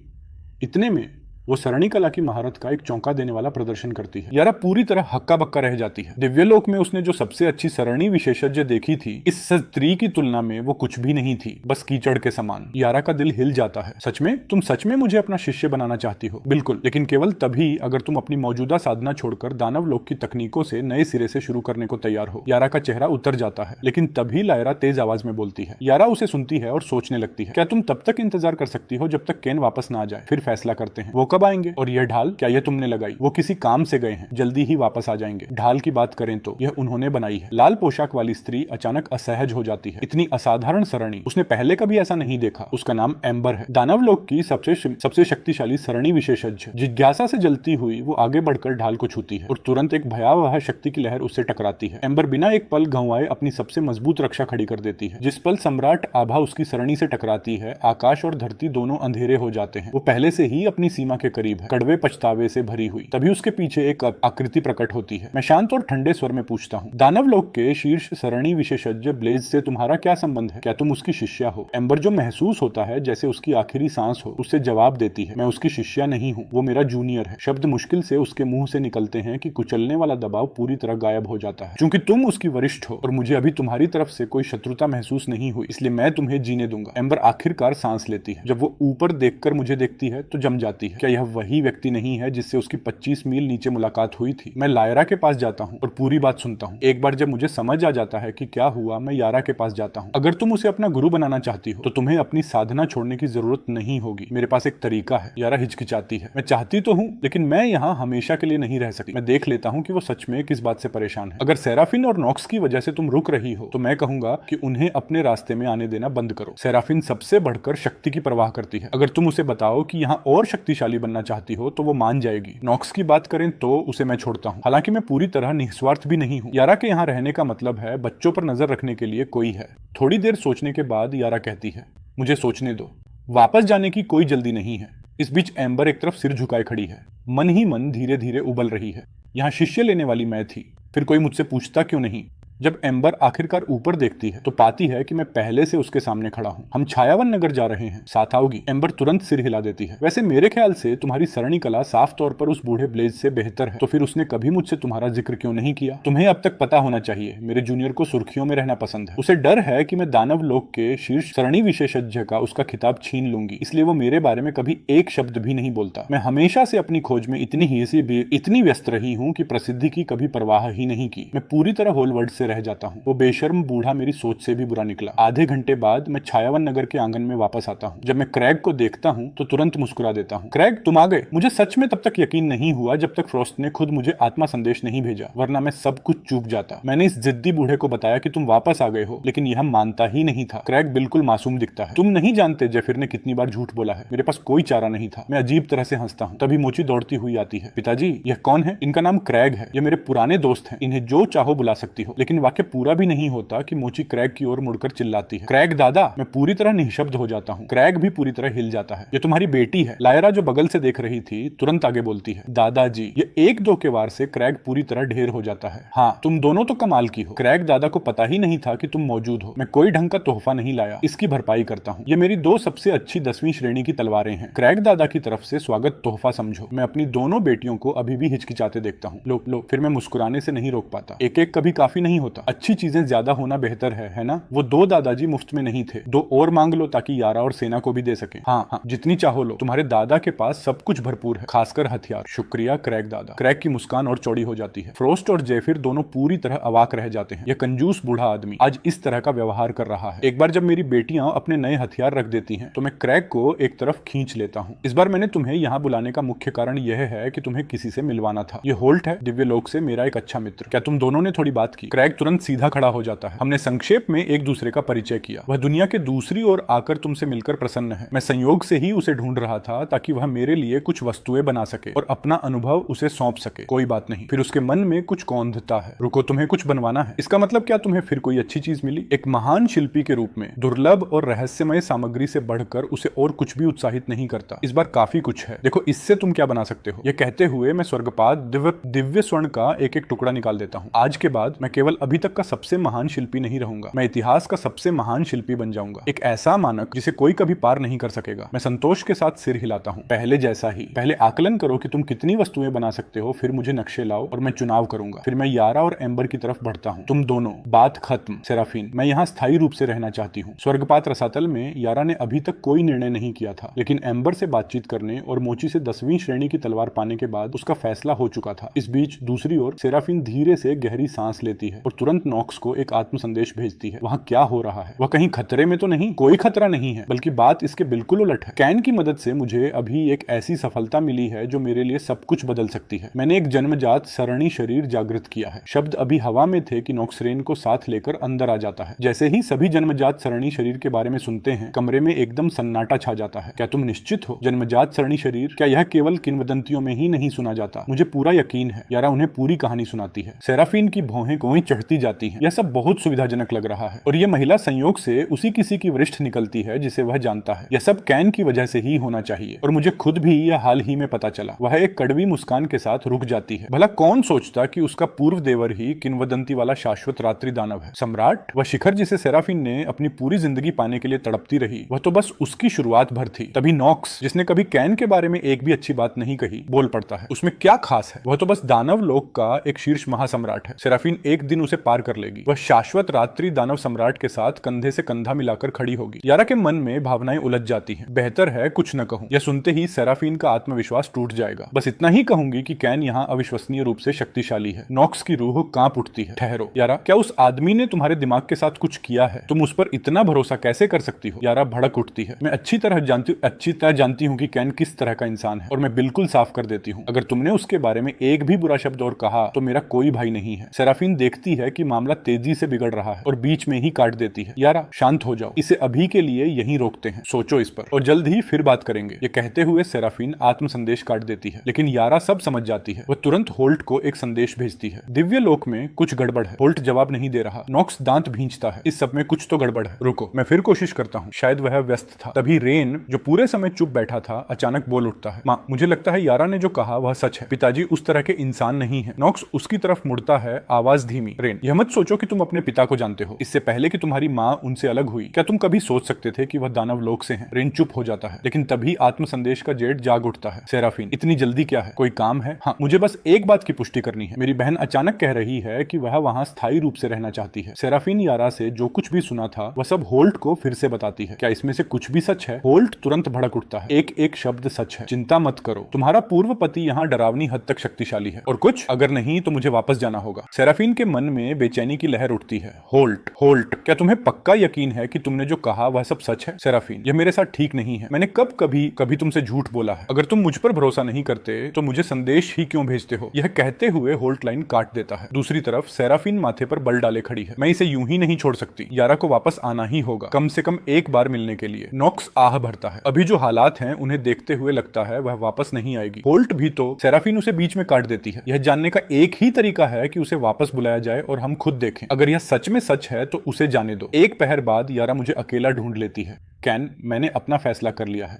इतने में वो सरणी कला की महारत का एक चौंका देने वाला प्रदर्शन करती है। यारा पूरी तरह हक्का बक्का रह जाती है। दिव्यलोक में उसने जो सबसे अच्छी सरणी विशेषज्ञ देखी थी, इस स्त्री की तुलना में वो कुछ भी नहीं थी, बस कीचड़ के समान। यारा का दिल हिल जाता है। सच में? तुम सच में मुझे अपना शिष्य बनाना चाहती हो? बिल्कुल, लेकिन केवल तभी अगर तुम अपनी मौजूदा साधना छोड़कर दानव लोक की तकनीकों से नए सिरे से शुरू करने को तैयार हो। यारा का चेहरा उतर जाता है, लेकिन तभी लायरा तेज आवाज में बोलती है। यारा उसे सुनती है और सोचने लगती है। क्या तुम तब तक इंतजार कर सकती हो जब तक केन वापस ना आ जाए? फिर फैसला करते हैं। वो कब आएंगे? और यह ढाल, क्या यह तुमने लगाई? वो किसी काम से गए हैं, जल्दी ही वापस आ जाएंगे। ढाल की बात करें तो यह उन्होंने बनाई है। लाल पोशाक वाली स्त्री अचानक असहज हो जाती है। इतनी असाधारण सरणी उसने पहले कभी ऐसा नहीं देखा। उसका नाम एम्बर है, दानव लोक की सबसे शक्तिशाली सरणी विशेषज्ञ। जिज्ञासा से जलती हुई वो आगे बढ़कर ढाल को छूती है और तुरंत एक भयावह शक्ति की लहर उससे टकराती है। एम्बर बिना एक पल गंवाए अपनी सबसे मजबूत रक्षा खड़ी कर देती है। जिस पल सम्राट आभा उसकी सरणी से टकराती है, आकाश और धरती दोनों अंधेरे हो जाते हैं। वो पहले से ही अपनी सीमा के करीब है, कड़वे पछतावे से भरी हुई। तभी उसके पीछे एक आकृति प्रकट होती है। मैं शांत और ठंडे स्वर में पूछता हूँ, दानव लोक के शीर्ष सरणी विशेषज्ञ ब्लेज से तुम्हारा क्या संबंध है? क्या तुम उसकी शिष्या हो? एम्बर, जो महसूस होता है जैसे उसकी आखिरी सांस हो, उससे जवाब देती है, मैं उसकी शिष्या नहीं हूँ, वो मेरा जूनियर है। शब्द मुश्किल से उसके मुंह से निकलते हैं कि कुचलने वाला दबाव पूरी तरह गायब हो जाता है। क्योंकि तुम उसकी वरिष्ठ हो और मुझे अभी तुम्हारी तरफ से कोई शत्रुता महसूस नहीं हुई, इसलिए मैं तुम्हें जीने दूंगा। एम्बर आखिरकार सांस लेती है। जब वो ऊपर देखकर मुझे देखती है तो जम जाती है। क्या यह वही व्यक्ति नहीं है जिससे उसकी 25 मील नीचे मुलाकात हुई थी? मैं लायरा के पास जाता हूँ और पूरी बात सुनता हूँ। एक बार जब मुझे समझ आ जाता है कि क्या हुआ, मैं यारा के पास जाता हूँ। अगर तुम उसे अपना गुरु बनाना चाहती हो तो तुम्हें अपनी साधना छोड़ने की जरूरत नहीं होगी। मेरे पास एक तरीका है। यारा हिचकिचाती है। मैं चाहती तो हूँ, लेकिन मैं यहाँ हमेशा के लिए नहीं रह सकती। मैं देख लेता हूँ कि वो सच में किस बात से परेशान है। अगर सेराफिन और नॉक्स की वजह से तुम रुक रही हो तो मैं कहूंगा कि उन्हें अपने रास्ते में आने देना बंद करो। सेराफिन सबसे बढ़कर शक्ति की परवाह करती है। अगर तुम उसे बताओ कि यहाँ और शक्तिशाली बनना चाहती हो तो वो मान जाएगी। नॉक्स की बात करें तो उसे मैं छोड़ता हूँ, हालांकि मैं पूरी तरह निस्वार्थ भी नहीं हूँ। यारा के यहाँ रहने का मतलब है बच्चों पर नजर रखने के लिए कोई है। थोड़ी देर सोचने के बाद यारा कहती है, मुझे सोचने दो, वापस जाने की कोई जल्दी नहीं है। इस बीच एम्बर एक तरफ सिर झुकाए खड़ी है, मन ही मन धीरे धीरे उबल रही है। यहाँ शिष्य लेने वाली मैं थी, फिर कोई मुझसे पूछता क्यों नहीं? जब एम्बर आखिरकार ऊपर देखती है तो पाती है कि मैं पहले से उसके सामने खड़ा हूँ। हम छायावन नगर जा रहे हैं, साथ आओगी? एम्बर तुरंत सिर हिला देती है। वैसे मेरे ख्याल से तुम्हारी सरणी कला साफ तौर पर उस बूढ़े ब्लेज से बेहतर है, तो फिर उसने कभी मुझसे तुम्हारा जिक्र क्यों नहीं किया? तुम्हें अब तक पता होना चाहिए, मेरे जूनियर को सुर्खियों में रहना पसंद है। उसे डर है कि मैं दानव लोक के शीर्ष सरणी विशेषज्ञ का उसका खिताब छीन लूंगी, इसलिए वो मेरे बारे में कभी एक शब्द भी नहीं बोलता। मैं हमेशा से अपनी खोज में इतनी व्यस्त रही हूँ कि प्रसिद्धि की कभी परवाह ही नहीं की। मैं पूरी तरह होलवर्ड से रह जाता हूँ। वो बेशर्म बूढ़ा मेरी सोच से भी बुरा निकला। आधे घंटे बाद मैं छायावन नगर के आंगन में वापस आता हूँ। जब मैं क्रैग को देखता हूँ तो तुरंत मुस्कुरा देता हूँ। क्रैग, तुम आ गए। मुझे सच में तब तक यकीन नहीं हुआ जब तक फ्रॉस्ट ने खुद मुझे आत्मा संदेश नहीं भेजा, वरना मैं सब कुछ चूक जाता। मैंने इस जिद्दी बूढ़े को बताया कि तुम वापस आ गए हो, लेकिन यह मानता ही नहीं था। क्रैग बिल्कुल मासूम दिखता है। तुम नहीं जानते जेफिर ने कितनी बार झूठ बोला है। मेरे पास कोई चारा नहीं था। मैं अजीब तरह से हंसता हूँ। तभी मोची दौड़ती हुई आती है। पिताजी, यह कौन है? इनका नाम क्रैग है। ये मेरे पुराने दोस्त हैं। इन्हें जो चाहो बुला सकती हो। लेकिन वाक्य पूरा भी नहीं होता कि मोची क्रैग की ओर मुड़कर चिल्लाती है, क्रैग दादा। मैं पूरी तरह निशब्द हो जाता हूँ। क्रैग भी पूरी तरह हिल जाता है। ये तुम्हारी बेटी है। लायरा, जो बगल से देख रही थी, तुरंत आगे बोलती है, दादाजी। ये एक दो के वार से क्रैग पूरी तरह ढेर हो जाता है। हाँ, तुम दोनों तो कमाल की हो। क्रैग दादा को पता ही नहीं था कि तुम मौजूद हो। मैं कोई ढंग का तोहफा नहीं लाया, इसकी भरपाई करता हूँ। ये मेरी 2 सबसे अच्छी 10वीं श्रेणी की तलवारें हैं। क्रैग दादा की तरफ से स्वागत तोहफा समझो। मैं अपनी दोनों बेटियों को अभी भी हिचकिचाते देखता हूँ। लो लो। फिर मैं मुस्कुराने से नहीं रोक पाता। एक एक कभी काफी नहीं होता, अच्छी चीजें ज्यादा होना बेहतर है ना। वो 2 दादाजी मुफ्त में नहीं थे, 2 और मांग लो ताकि यारा और सेना को भी दे सके। हाँ, जितनी चाहो लो, तुम्हारे दादा के पास सब कुछ भरपूर है, खासकर हथियार। शुक्रिया क्रैग दादा। क्रैग की मुस्कान और चौड़ी हो जाती है। फ्रोस्ट और जेफिर दोनों पूरी तरह अवाक रह जाते हैं। यह कंजूस बूढ़ा आदमी आज इस तरह का व्यवहार कर रहा है। एक बार जब मेरी बेटियां अपने नए हथियार रख देती हैं, तो मैं क्रैग को एक तरफ खींच लेता हूँ। इस बार मैंने तुम्हें यहाँ बुलाने का मुख्य कारण यह है कि तुम्हें किसी से मिलवाना था। ये होल्ट है, दिव्यलोक से मेरा एक अच्छा मित्र। क्या तुम दोनों ने थोड़ी बात की? क्रैग तुरंत सीधा खड़ा हो जाता है। हमने संक्षेप में एक दूसरे का परिचय किया। वह दुनिया के दूसरी ओर आकर तुमसे मिलकर प्रसन्न है। मैं संयोग से ही उसे ढूंढ रहा था ताकि वह मेरे लिए कुछ वस्तुएं बना सके और अपना अनुभव उसे सौंप सके। कोई बात नहीं। फिर उसके मन में कुछ कौंधता है। रुको, तुम्हें कुछ बनवाना है? इसका मतलब क्या तुम्हें फिर कोई अच्छी चीज मिली? एक महान शिल्पी के रूप में दुर्लभ और रहस्यमय सामग्री से बढ़कर उसे और कुछ भी उत्साहित नहीं करता। इस बार काफी कुछ है। देखो, इससे तुम क्या बना सकते हो? यह कहते हुए मैं स्वर्गपात दिव्य स्वर्ण का एक एक टुकड़ा निकाल देता हूँ। आज के बाद मैं केवल अभी तक का सबसे महान शिल्पी नहीं रहूंगा, मैं इतिहास का सबसे महान शिल्पी बन जाऊंगा। एक ऐसा मानक जिसे कोई कभी पार नहीं कर सकेगा। मैं संतोष के साथ सिर हिलाता हूँ। पहले जैसा ही। पहले आकलन करो कि तुम कितनी वस्तुएं बना सकते हो, फिर मुझे नक्शे लाओ और मैं चुनाव करूंगा। फिर मैं यारा और एम्बर की तरफ बढ़ता हूँ। तुम दोनों। बात खत्म। सेराफीन, मैं यहाँ स्थायी रूप से रहना चाहती हूँ। स्वर्गपात रसातल में यारा ने अभी तक कोई निर्णय नहीं किया था, लेकिन एम्बर से बातचीत करने और मोची से 10वीं श्रेणी की तलवार पाने के बाद उसका फैसला हो चुका था। इस बीच दूसरी ओर सेराफीन धीरे से गहरी सांस लेती है और तुरंत नॉक्स को एक आत्म संदेश भेजती है। वहाँ क्या हो रहा है? वह कहीं खतरे में तो नहीं? कोई खतरा नहीं है, बल्कि बात इसके बिल्कुल उलट है। कैन की मदद से मुझे अभी एक ऐसी सफलता मिली है जो मेरे लिए सब कुछ बदल सकती है। मैंने एक जन्मजात सरणी शरीर जागृत किया है। शब्द अभी हवा में थे कि नॉक्सरेन को साथ लेकर अंदर आ जाता है। जैसे ही सभी जन्मजात सरणी शरीर के बारे में सुनते हैं, कमरे में एकदम सन्नाटा छा जाता है। क्या तुम निश्चित हो? जन्मजात सरणी शरीर? क्या यह केवल किंवदंतियों में ही नहीं सुना जाता? मुझे पूरा यकीन है। यारा उन्हें पूरी कहानी सुनाती है। सेराफीन की भौहें कोई चढ़ती जाती हैं। यह सब बहुत सुविधाजनक लग रहा है और यह महिला संयोग से उसी किसी की वरिष्ठ निकलती है जिसे वह जानता है। यह सब कैन की वजह से ही होना चाहिए और मुझे खुद भी यह हाल ही में पता चला। वह एक कड़वी मुस्कान के साथ रुक जाती है। भला कौन सोचता कि उसका पूर्व देवर ही किंवदंती वाला शाश्वत रात्रि दानव है? सम्राट, वह शिखर जिसे सेराफीन ने अपनी पूरी जिंदगी पाने के लिए तड़पती रही, वह तो बस उसकी शुरुआत भर थी। तभी नॉक्स, जिसने कभी कैन के बारे में एक भी अच्छी बात नहीं कही, बोल पड़ता है। उसमें क्या खास है? वह तो बस दानव लोक का एक शीर्ष महासम्राट है। सेराफीन एक दिन उसे पार कर लेगी। वह शाश्वत रात्रि दानव सम्राट के साथ कंधे से कंधा मिलाकर खड़ी होगी। यारा के मन में भावनाएं उलझ जाती हैं। बेहतर है कुछ न कहूं। यह सुनते ही सेराफीन का आत्मविश्वास टूट जाएगा। बस इतना ही कहूंगी कि कैन यहाँ अविश्वसनीय रूप से शक्तिशाली है। नॉक्स की रूह कांप उठती है। ठहरो यारा, क्या उस आदमी ने तुम्हारे दिमाग के साथ कुछ किया है? तुम उस पर इतना भरोसा कैसे कर सकती हो? यारा भड़क उठती है। मैं अच्छी तरह जानती हूँ कि कैन किस तरह का इंसान है और मैं बिल्कुल साफ कर देती हूँ, अगर तुमने उसके बारे में एक भी बुरा शब्द और कहा तो मेरा कोई भाई नहीं है। सेराफीन देखती है कि मामला तेजी से बिगड़ रहा है और बीच में ही काट देती है। यारा शांत हो जाओ, इसे अभी के लिए यहीं रोकते हैं, सोचो इस पर और जल्द ही फिर बात करेंगे। ये कहते हुए सेराफीन आत्म संदेश काट देती है, लेकिन यारा सब समझ जाती है। वह तुरंत होल्ट को एक संदेश भेजती है। दिव्य लोक में कुछ गड़बड़ है। होल्ट जवाब नहीं दे रहा। नॉक्स दांत भींचता है। इस सब में कुछ तो गड़बड़ है। रुको, मैं फिर कोशिश करता हूँ। शायद वह व्यस्त था। तभी रेन, जो पूरे समय चुप बैठा था, अचानक बोल उठता है। माँ, मुझे लगता है यारा ने जो कहा वह सच है। पिताजी उस तरह के इंसान नहीं है। नॉक्स उसकी तरफ मुड़ता है, आवाज धीमी। रेन, यह मत सोचो कि तुम अपने पिता को जानते हो। इससे पहले कि तुम्हारी माँ उनसे अलग हुई, क्या तुम कभी सोच सकते थे कि वह दानव लोक से हैं? रेन चुप हो जाता है, लेकिन तभी आत्म संदेश का जेड जाग उठता है। सेराफीन, इतनी जल्दी क्या है? कोई काम है? हाँ, मुझे बस एक बात की पुष्टि करनी है। मेरी बहन अचानक कह रही है कि वह वहाँ स्थायी रूप से रहना चाहती है। सेराफीन यारा से जो कुछ भी सुना था वह सब होल्ट को फिर से बताती है। क्या इसमें से कुछ भी सच है? होल्ट तुरंत भड़क उठता है। एक एक शब्द सच है। चिंता मत करो, तुम्हारा पूर्व पति यहाँ डरावनी हद तक शक्तिशाली है और कुछ अगर नहीं तो मुझे वापस जाना होगा। सेराफीन के मन में बेचैनी की लहर उठती है। होल्ट, होल्ट, क्या तुम्हें पक्का यकीन है कि तुमने जो कहा वह सब सच है? सेराफीन, यह मेरे साथ ठीक नहीं है। मैंने कब कभी तुमसे झूठ बोला है? अगर तुम मुझ पर भरोसा नहीं करते तो मुझे संदेश ही क्यों भेजते हो? यह कहते हुए होल्ट लाइन काट देता है। दूसरी तरफ सेराफीन माथे पर बल डाले खड़ी है। मैं इसे यूं ही नहीं छोड़ सकती। यारा को वापस आना ही होगा, कम से कम एक बार मिलने के लिए। नॉक्स आह भरता है। अभी जो हालात हैं उन्हें देखते हुए लगता है वह वापस नहीं आएगी। होल्ट भी तो। सेराफीन उसे बीच में काट देती है। यह जानने का एक ही तरीका है कि उसे वापस बुलाया जाए और हम खुद देखें। अगर यह सच में सच है तो उसे जाने दो। एक पहर बाद यारा मुझे अकेला ढूंढ लेती है। कैन, मैंने अपना फैसला कर लिया है।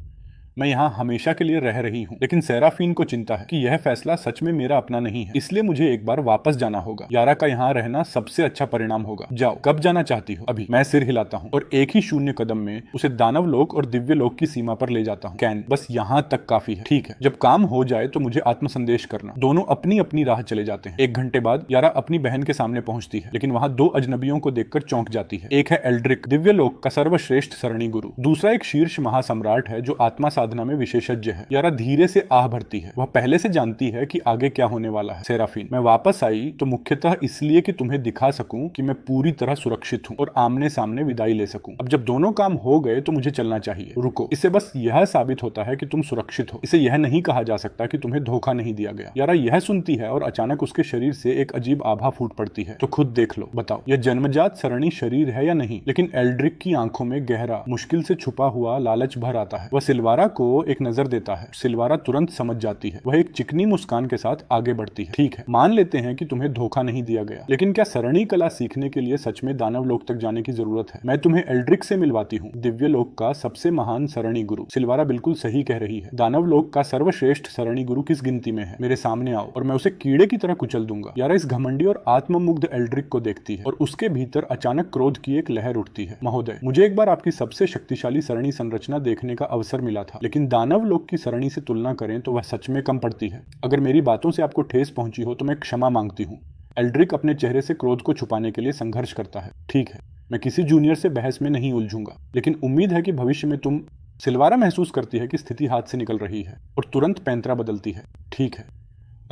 मैं यहाँ हमेशा के लिए रह रही हूँ। लेकिन सेराफीन को चिंता है कि यह फैसला सच में मेरा अपना नहीं है, इसलिए मुझे एक बार वापस जाना होगा। यारा का यहाँ रहना सबसे अच्छा परिणाम होगा। जाओ, कब जाना चाहती हो? अभी। मैं सिर हिलाता हूँ और एक ही शून्य कदम में उसे दानव लोक और दिव्य लोक की सीमा पर ले जाता हूँ। कैन, बस यहाँ तक काफी है। ठीक है, जब काम हो जाए तो मुझे आत्म संदेश करना। दोनों अपनी अपनी राह चले जाते हैं। 1 घंटे बाद यारा अपनी बहन के सामने पहुंचती है, लेकिन वहां 2 अजनबियों को देखकर चौंक जाती है। एक है एल्ड्रिक, दिव्य लोक का सर्वश्रेष्ठ सरणी गुरु। दूसरा एक शीर्ष महासम्राट है जो आत्मा साधना में विशेषज्ञ है। यारा धीरे से आह भरती है। वह पहले से जानती है कि आगे क्या होने वाला है। सेराफीन, मैं वापस आई तो मुख्यतः इसलिए कि तुम्हें दिखा सकूं कि मैं पूरी तरह सुरक्षित हूं और आमने सामने विदाई ले सकूं। अब जब दोनों काम हो गए तो मुझे चलना चाहिए। रुको, इससे बस यह साबित होता है कि तुम सुरक्षित हो। इसे यह नहीं कहा जा सकता कि तुम्हें धोखा नहीं दिया गया। यारा यह सुनती है और अचानक उसके शरीर से एक अजीब आभा फूट पड़ती है। तो खुद देख लो, बताओ यह जन्मजात सरणी शरीर है या नहीं? लेकिन एल्ड्रिक की आंखों में गहरा, मुश्किल से छुपा हुआ लालच भर आता है। वह सिल्वारा को एक नजर देता है। सिल्वारा तुरंत समझ जाती है। वह एक चिकनी मुस्कान के साथ आगे बढ़ती है। ठीक है, मान लेते हैं कि तुम्हें धोखा नहीं दिया गया, लेकिन क्या सरणी कला सीखने के लिए सच में दानव लोक तक जाने की जरूरत है? मैं तुम्हें एल्ड्रिक से मिलवाती हूँ, दिव्य लोक का सबसे महान सरणी गुरु। सिल्वारा बिल्कुल सही कह रही है। दानव लोक का सर्वश्रेष्ठ सरणी गुरु किस गिनती में है? मेरे सामने आओ और मैं उसे कीड़े की तरह कुचल दूंगा। यारा इस घमंडी और आत्ममुग्ध एल्ड्रिक को देखती है और उसके भीतर अचानक क्रोध की एक लहर उठती है। महोदय, मुझे एक बार आपकी सबसे शक्तिशाली सरणी संरचना देखने का अवसर मिला था, लेकिन दानव लोक की सरणी से तुलना करें तो वह सच में कम पड़ती है। अगर मेरी बातों से आपको ठेस पहुंची हो तो मैं क्षमा मांगती हूँ। एल्ड्रिक अपने चेहरे से क्रोध को छुपाने के लिए संघर्ष करता है। ठीक है, मैं किसी जूनियर से बहस में नहीं उलझूंगा, लेकिन उम्मीद है कि भविष्य में तुम। सिल्वारा महसूस करती है कि स्थिति हाथ से निकल रही है और तुरंत पैंतरा बदलती है। ठीक है,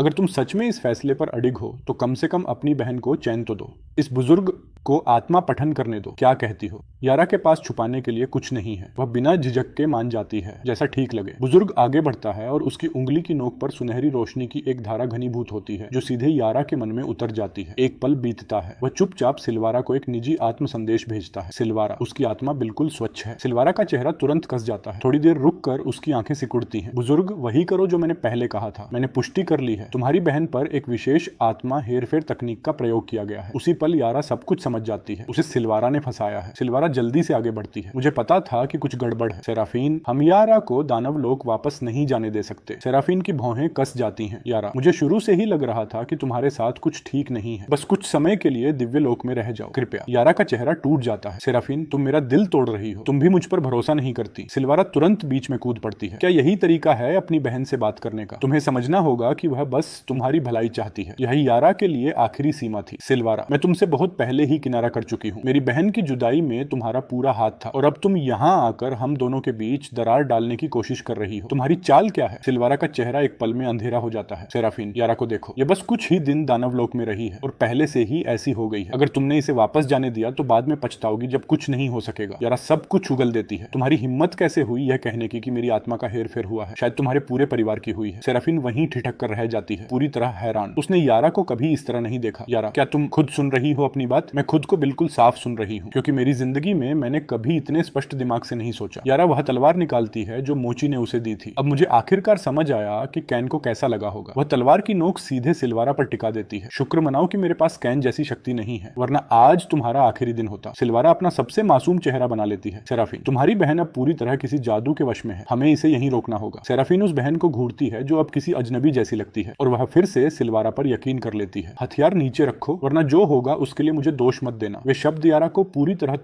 अगर तुम सच में इस फैसले पर अडिग हो तो कम से कम अपनी बहन को चैन तो दो। इस बुजुर्ग को आत्मा पठन करने दो। क्या कहती हो? यारा के पास छुपाने के लिए कुछ नहीं है। वह बिना झिझक के मान जाती है, जैसा ठीक लगे। बुजुर्ग आगे बढ़ता है और उसकी उंगली की नोक पर सुनहरी रोशनी की एक धारा घनीभूत होती है जो सीधे यारा के मन में उतर जाती है। एक पल बीतता है। वह चुपचाप सिल्वारा को एक निजी आत्म संदेश भेजता है। सिल्वारा, उसकी आत्मा बिल्कुल स्वच्छ है। सिल्वारा का चेहरा तुरंत कस जाता है। थोड़ी देर रुक कर उसकी आंखें सिकुड़ती हैं। बुजुर्ग, वही करो जो मैंने पहले कहा था। मैंने पुष्टि कर ली है। तुम्हारी बहन पर एक विशेष आत्मा हेरफेर तकनीक का प्रयोग किया गया है। उसी पल यारा सब कुछ समझ जाती है। उसे सिल्वारा ने फंसाया है। सिल्वारा जल्दी से आगे बढ़ती है। मुझे पता था कि कुछ गड़बड़ है। सेराफीन, हम यारा को दानव लोक वापस नहीं जाने दे सकते। सेराफीन की भौहें कस जाती हैं। यारा, मुझे शुरू से ही लग रहा था कि तुम्हारे साथ कुछ ठीक नहीं है। बस कुछ समय के लिए दिव्य लोक में रह जाओ, कृपया। यारा का चेहरा टूट जाता है। सेराफीन, तुम मेरा दिल तोड़ रही हो। तुम भी मुझ पर भरोसा नहीं करती। सिल्वारा तुरंत बीच में कूद पड़ती है। क्या यही तरीका है अपनी बहन से बात करने का? तुम्हें समझना होगा कि वह बस तुम्हारी भलाई चाहती है। यही यारा के लिए आखिरी सीमा थी। सिल्वारा, मैं तुमसे बहुत पहले ही किनारा कर चुकी हूँ। मेरी बहन की जुदाई में तुम्हारा पूरा हाथ था और अब तुम यहाँ आकर हम दोनों के बीच दरार डालने की कोशिश कर रही हो। तुम्हारी चाल क्या है? सिल्वारा का चेहरा एक पल में अंधेरा हो जाता है। सेराफीन, यारा को देखो, ये बस कुछ ही दिन दानव लोक में रही है और पहले से ही ऐसी हो गई है। अगर तुमने इसे वापस जाने दिया तो बाद में पछताओगी जब कुछ नहीं हो सकेगा। यारा सब कुछ उगल देती है। तुम्हारी हिम्मत कैसे हुई यह कहने की कि मेरी आत्मा का हेरफेर हुआ है? शायद तुम्हारे पूरे परिवार की हुई है। सेराफीन वहीं ठिठक कर रह जाती है, पूरी तरह हैरान। उसने यारा को कभी इस तरह नहीं देखा। यारा, क्या तुम खुद सुन रही हो अपनी बात? मैं खुद को बिल्कुल साफ सुन रही हूँ, क्योंकि मेरी जिंदगी में मैंने कभी इतने स्पष्ट दिमाग से नहीं सोचा। यारा वह तलवार निकालती है जो मोची ने उसे दी थी। अब मुझे आखिरकार समझ आया कि कैन को कैसा लगा होगा। वह तलवार की नोक सीधे सिल्वारा पर टिका देती है। शुक्र मनाओ कि मेरे पास कैन जैसी शक्ति नहीं है, वरना आज तुम्हारा आखिरी दिन होता। सिल्वारा अपना सबसे मासूम चेहरा बना लेती है। सेराफीन, तुम्हारी बहन अब पूरी तरह किसी जादू के वश में है। हमें इसे यहीं रोकना होगा। सेराफीन उस बहन को घूरती है जो अब किसी अजनबी जैसी लगती है और वह फिर से सिल्वारा पर यकीन कर लेती है। हथियार नीचे रखो, वरना जो होगा उसके लिए मुझे दोष मत देना। वे शब्द यारा को पूरी तरह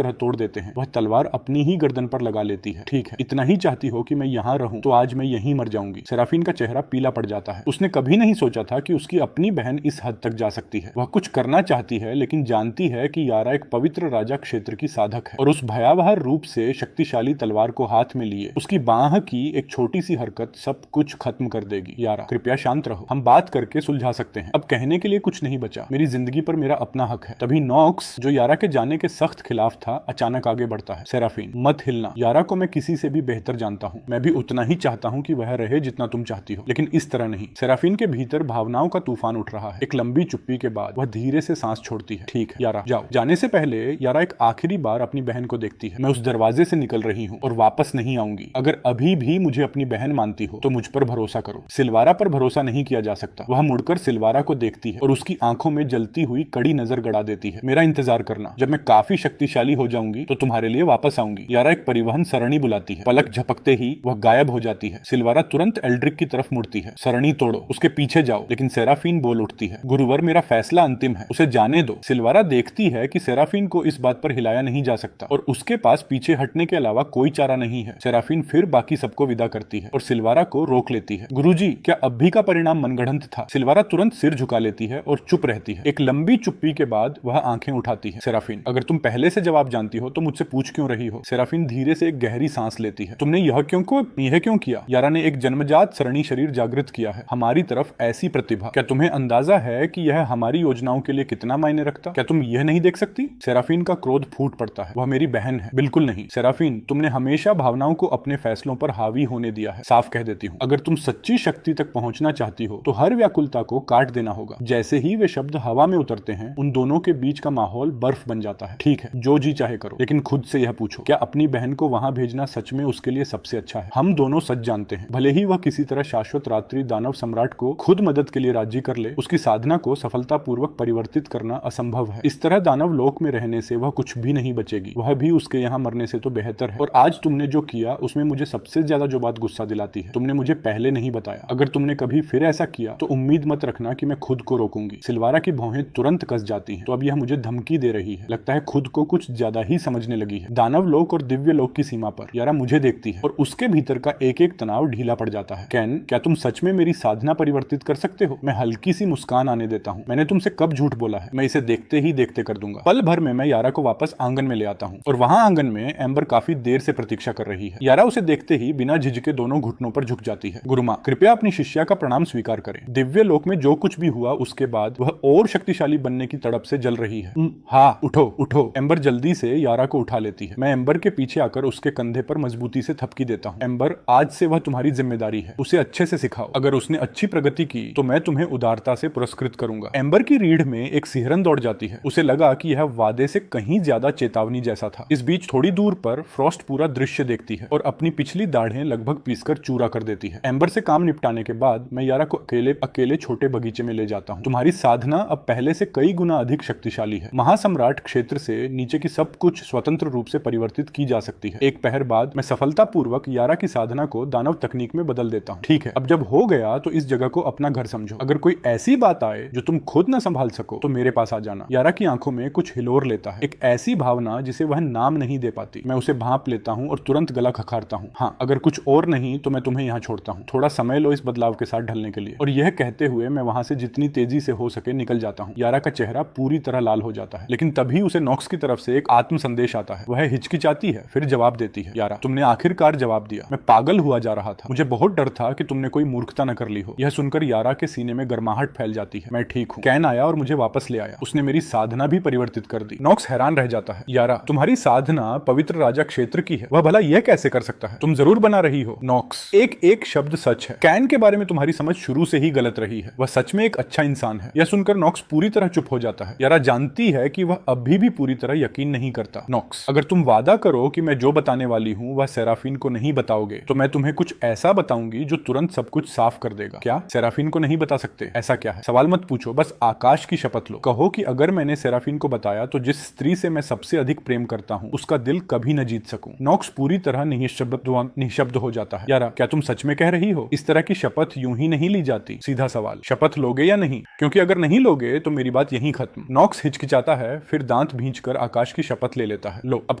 तोड़ देते हैं। वह तलवार अपनी ही गर्दन पर लगा लेती है। ठीक है, इतना ही चाहती हो कि मैं यहाँ रहूं तो आज मैं यहीं मर जाऊंगी। सेराफीन का चेहरा पीला पड़ जाता है। उसने कभी नहीं सोचा था कि उसकी अपनी बहन इस हद तक जा सकती है। वह कुछ करना चाहती है, लेकिन जानती है कि यारा एक पवित्र राजा क्षेत्र की साधक है और उस भयावह रूप से शक्तिशाली तलवार को हाथ में लिए उसकी बाह की एक छोटी सी हरकत सब कुछ खत्म कर देगी। यारा, कृपया शांत रहो। हम बात करके सुलझा सकते हैं। अब कहने के लिए कुछ नहीं बचा। मेरी जिंदगी पर मेरा अपना हक है। तभी नॉक्स, जो यारा के जाने के सख्त खिलाफ था, अचानक आगे बढ़ता है। सेराफीन, मत हिलना। यारा को मैं किसी से भी बेहतर जानता हूँ। मैं भी उतना ही चाहता हूँ कि वह रहे जितना तुम चाहती हो, लेकिन इस तरह नहीं। सेराफीन के भीतर भावनाओं का तूफान उठ रहा है। एक लंबी चुप्पी के बाद वह धीरे से सांस छोड़ती है। ठीक है यारा, जाओ। जाने से पहले यारा एक आखिरी बार अपनी बहन को देखती है। मैं उस दरवाजे से निकल रही हूँ और वापस नहीं आऊंगी। अगर अभी भी मुझे अपनी बहन मानती हो तो मुझ पर भरोसा करो। सिल्वारा पर भरोसा नहीं किया जा सकता। वह मुड़कर सिल्वारा को देखती है और उसकी आंखों में जलती हुई कड़ी नजर गड़ा देती है, मेरा इंतजार करना, जब मैं काफी शक्तिशाली हो जाऊंगी तो तुम्हारे लिए वापस आऊंगी। यारा एक परिवहन सरणी बुलाती है, पलक झपकते ही वह गायब हो जाती है। सिल्वारा तुरंत एल्ड्रिक की तरफ मुड़ती है। सरणी तोड़ो, उसके पीछे जाओ, लेकिन सेराफीन बोल उठती है, गुरुवर मेरा फैसला अंतिम है, उसे जाने दो। सिल्वारा देखती है कि सेराफीन को इस बात पर हिलाया नहीं जा सकता और उसके पास पीछे हटने के अलावा कोई चारा नहीं है। सेराफीन फिर बाकी सबको विदा करती है और सिल्वारा को रोक लेती है। गुरुजी, क्या अब भी का परिणाम मनगढ़ंत था? सिल्वारा तुरंत सिर झुका लेती है और चुप रहती है। एक लंबी चुप्पी के बाद वह आंखें उठाती है। सेराफीन, अगर तुम पहले से जवाब जानती हो तो मुझसे पूछ क्यों रही हो? सेराफीन धीरे से एक गहरी सांस लेती है। तुमने यह क्यों किया? यारा ने एक जन्मजात सरणी शरीर जागृत किया है, हमारी तरफ ऐसी प्रतिभा। क्या तुम्हें अंदाजा है कि यह हमारी योजनाओं के लिए कितना मायने रखता? क्या तुम यह नहीं देख सकती? सेराफीन का क्रोध फूट पड़ता है। वह मेरी बहन है। बिल्कुल नहीं सेराफीन, तुमने हमेशा भावनाओं को अपने फैसलों पर हावी होने दिया है। साफ कह देती हूँ, अगर तुम सच्ची शक्ति तक पहुंचना चाहती हो तो हर व्याकुलता को काट देना होगा। जैसे ही वे शब्द हवा में उतरते हैं, उन दोनों के बीच का माहौल बर्फ बन जाता है। ठीक है, जो जी चाहे करो, लेकिन खुद से यह पूछो, क्या अपनी बहन को वहां भेजना सच में उसके लिए सबसे अच्छा है? हम दोनों सच जानते हैं, भले ही वह किसी तरह शाश्वत रात्रि दानव सम्राट को खुद मदद के लिए राजी कर ले, उसकी साधना को सफलतापूर्वक परिवर्तित करना असंभव है। इस तरह दानव लोक में रहने से वह कुछ भी नहीं बचेगी, वह भी उसके यहाँ मरने से तो बेहतर है। और आज तुमने जो किया उसमें मुझे सबसे ज्यादा जो बात गुस्सा दिलाती है, तुमने मुझे पहले नहीं बताया। अगर तुमने कभी फिर ऐसा किया तो उम्मीद मत रखना कि मैं खुद को रोकूंगी। सिल्वारा की भौहें तुरंत कस जाती हैं। तो अब यह मुझे धमकी दे रही है, लगता है खुद को कुछ ज्यादा ही समझने लगी है। दानव लोक और दिव्य लोक की सीमा पर यारा मुझे देखती है और उसके भीतर का एक एक तनाव ढीला पड़ जाता है। कैन, क्या तुम सच में मेरी साधना परिवर्तित कर सकते हो? मैं हल्की सी मुस्कान आने देता हूँ। मैंने तुमसे कब झूठ बोला है? मैं इसे देखते ही देखते कर दूंगा। पल भर में मैं यारा को वापस आंगन में ले आता हूँ और वहां आंगन में एम्बर काफी देर से प्रतीक्षा कर रही है। यारा उसे देखते ही बिना झिझके दोनों घुटनों पर झुक जाती है। गुरुमा, कृपया अपनी शिष्या का प्रणाम स्वीकार करें। दिव्य लोक में जो कुछ भी हुआ उसके बाद वह और शक्तिशाली बनने की तड़प से जल रही है। हाँ, उठो उठो। एम्बर जल्दी से यारा को उठा लेती है। मैं एम्बर के पीछे आकर उसके कंधे पर मजबूती से थपकी देता हूँ। एम्बर, आज से वह तुम्हारी जिम्मेदारी है, उसे अच्छे से सिखाओ। अगर उसने अच्छी प्रगति की तो मैं तुम्हें उदारता से पुरस्कृत करूंगा। एम्बर की रीढ़ में एक सिहरन दौड़ जाती है। उसे लगा कि यह वादे से कहीं ज्यादा चेतावनी जैसा था। इस बीच थोड़ी दूर पर फ्रॉस्ट पूरा दृश्य देखती है और अपनी पिछली दाढ़ें लगभग पीसकर चूरा कर देती है। एम्बर से काम निपटाने के बाद मैं यारा को अकेले छोटे बगीचे में ले जाता हूँ। तुम्हारी साधना अब पहले से कई गुना अधिक शक्तिशाली है। महासम्राट क्षेत्र से नीचे की सब कुछ स्वतंत्र रूप से परिवर्तित की जा सकती है। एक पहर बाद मैं सफलतापूर्वक यारा की साधना को दानव तकनीक में बदल देता हूँ। ठीक है, अब जब हो गया तो इस जगह को अपना घर समझो। अगर कोई ऐसी बात आए जो तुम खुद न संभाल सको तो मेरे पास आ जाना। यारा की आंखों में कुछ हिलोर लेता है, एक ऐसी भावना जिसे वह नाम नहीं दे पाती। मैं उसे भांप लेता हूँ और तुरंत गला खखारता हूँ। हाँ, अगर कुछ और नहीं तो मैं तुम्हें यहाँ छोड़ता हूँ। थोड़ा समय लो इस बदलाव के साथ ढलने के लिए। और यह कहते हुए मैं वहां से जितनी तेजी से हो सके निकल जाता हूँ। यारा का चेहरा पूरी तरह लाल हो जाता है, लेकिन तभी उसे नॉक्स की तरफ से एक आत्म संदेश आता है। वह हिचकिचाती है, फिर जवाब देती है। यारा, तुमने आखिरकार जवाब दिया। मैं पागल हुआ जा रहा था, मुझे बहुत डर था कि तुमने कोई मूर्खता न कर ली हो। यह सुनकर यारा के सीने में गर्माहट फैल जाती है। मैं ठीक हूँ। कैन आया और मुझे वापस ले आया। उसने मेरी साधना भी परिवर्तित कर दी। नॉक्स हैरान रह जाता है। यारा, तुम्हारी साधना पवित्र राजा क्षेत्र की है, वह भला यह कैसे कर सकता है? तुम जरूर बना रही हो। नॉक्स, एक एक शब्द सच है। कैन के बारे में तुम्हारी समझ शुरू से ही गलत रही है। वह सच में एक अच्छा इंसान है। यह सुनकर नॉक्स पूरी तरह चुप हो जाता है। यारा जानती है कि वह अभी भी पूरी तरह यकीन नहीं करता। नॉक्स, अगर तुम वादा करो कि मैं जो बताने वाली हूँ वह सेराफीन को नहीं बताओगे तो मैं तुम्हें कुछ ऐसा बताऊंगी जो तुरंत सब कुछ साफ कर देगा। क्या सेराफीन को नहीं बता सकते? ऐसा क्या है? सवाल मत पूछो, बस आकाश की शपथ लो। कहो कि अगर मैंने सेराफीन को बताया तो जिस स्त्री से मैं सबसे अधिक प्रेम करता हूँ उसका दिल कभी न जीत सकूं। नॉक्स पूरी तरह निशब्द हो जाता है। यारा, क्या तुम सच में कह रही हो? इस तरह की शपथ यूं ही नहीं ली जाती। सीधा सवाल, शपथ लोगे या नहीं? क्योंकि अगर नहीं लोगे तो मेरी बात यहीं खत्म। नॉक्स हिचकिचाता है, फिर दांत भींचकर आकाश की शपथ ले लेता है। लो, अब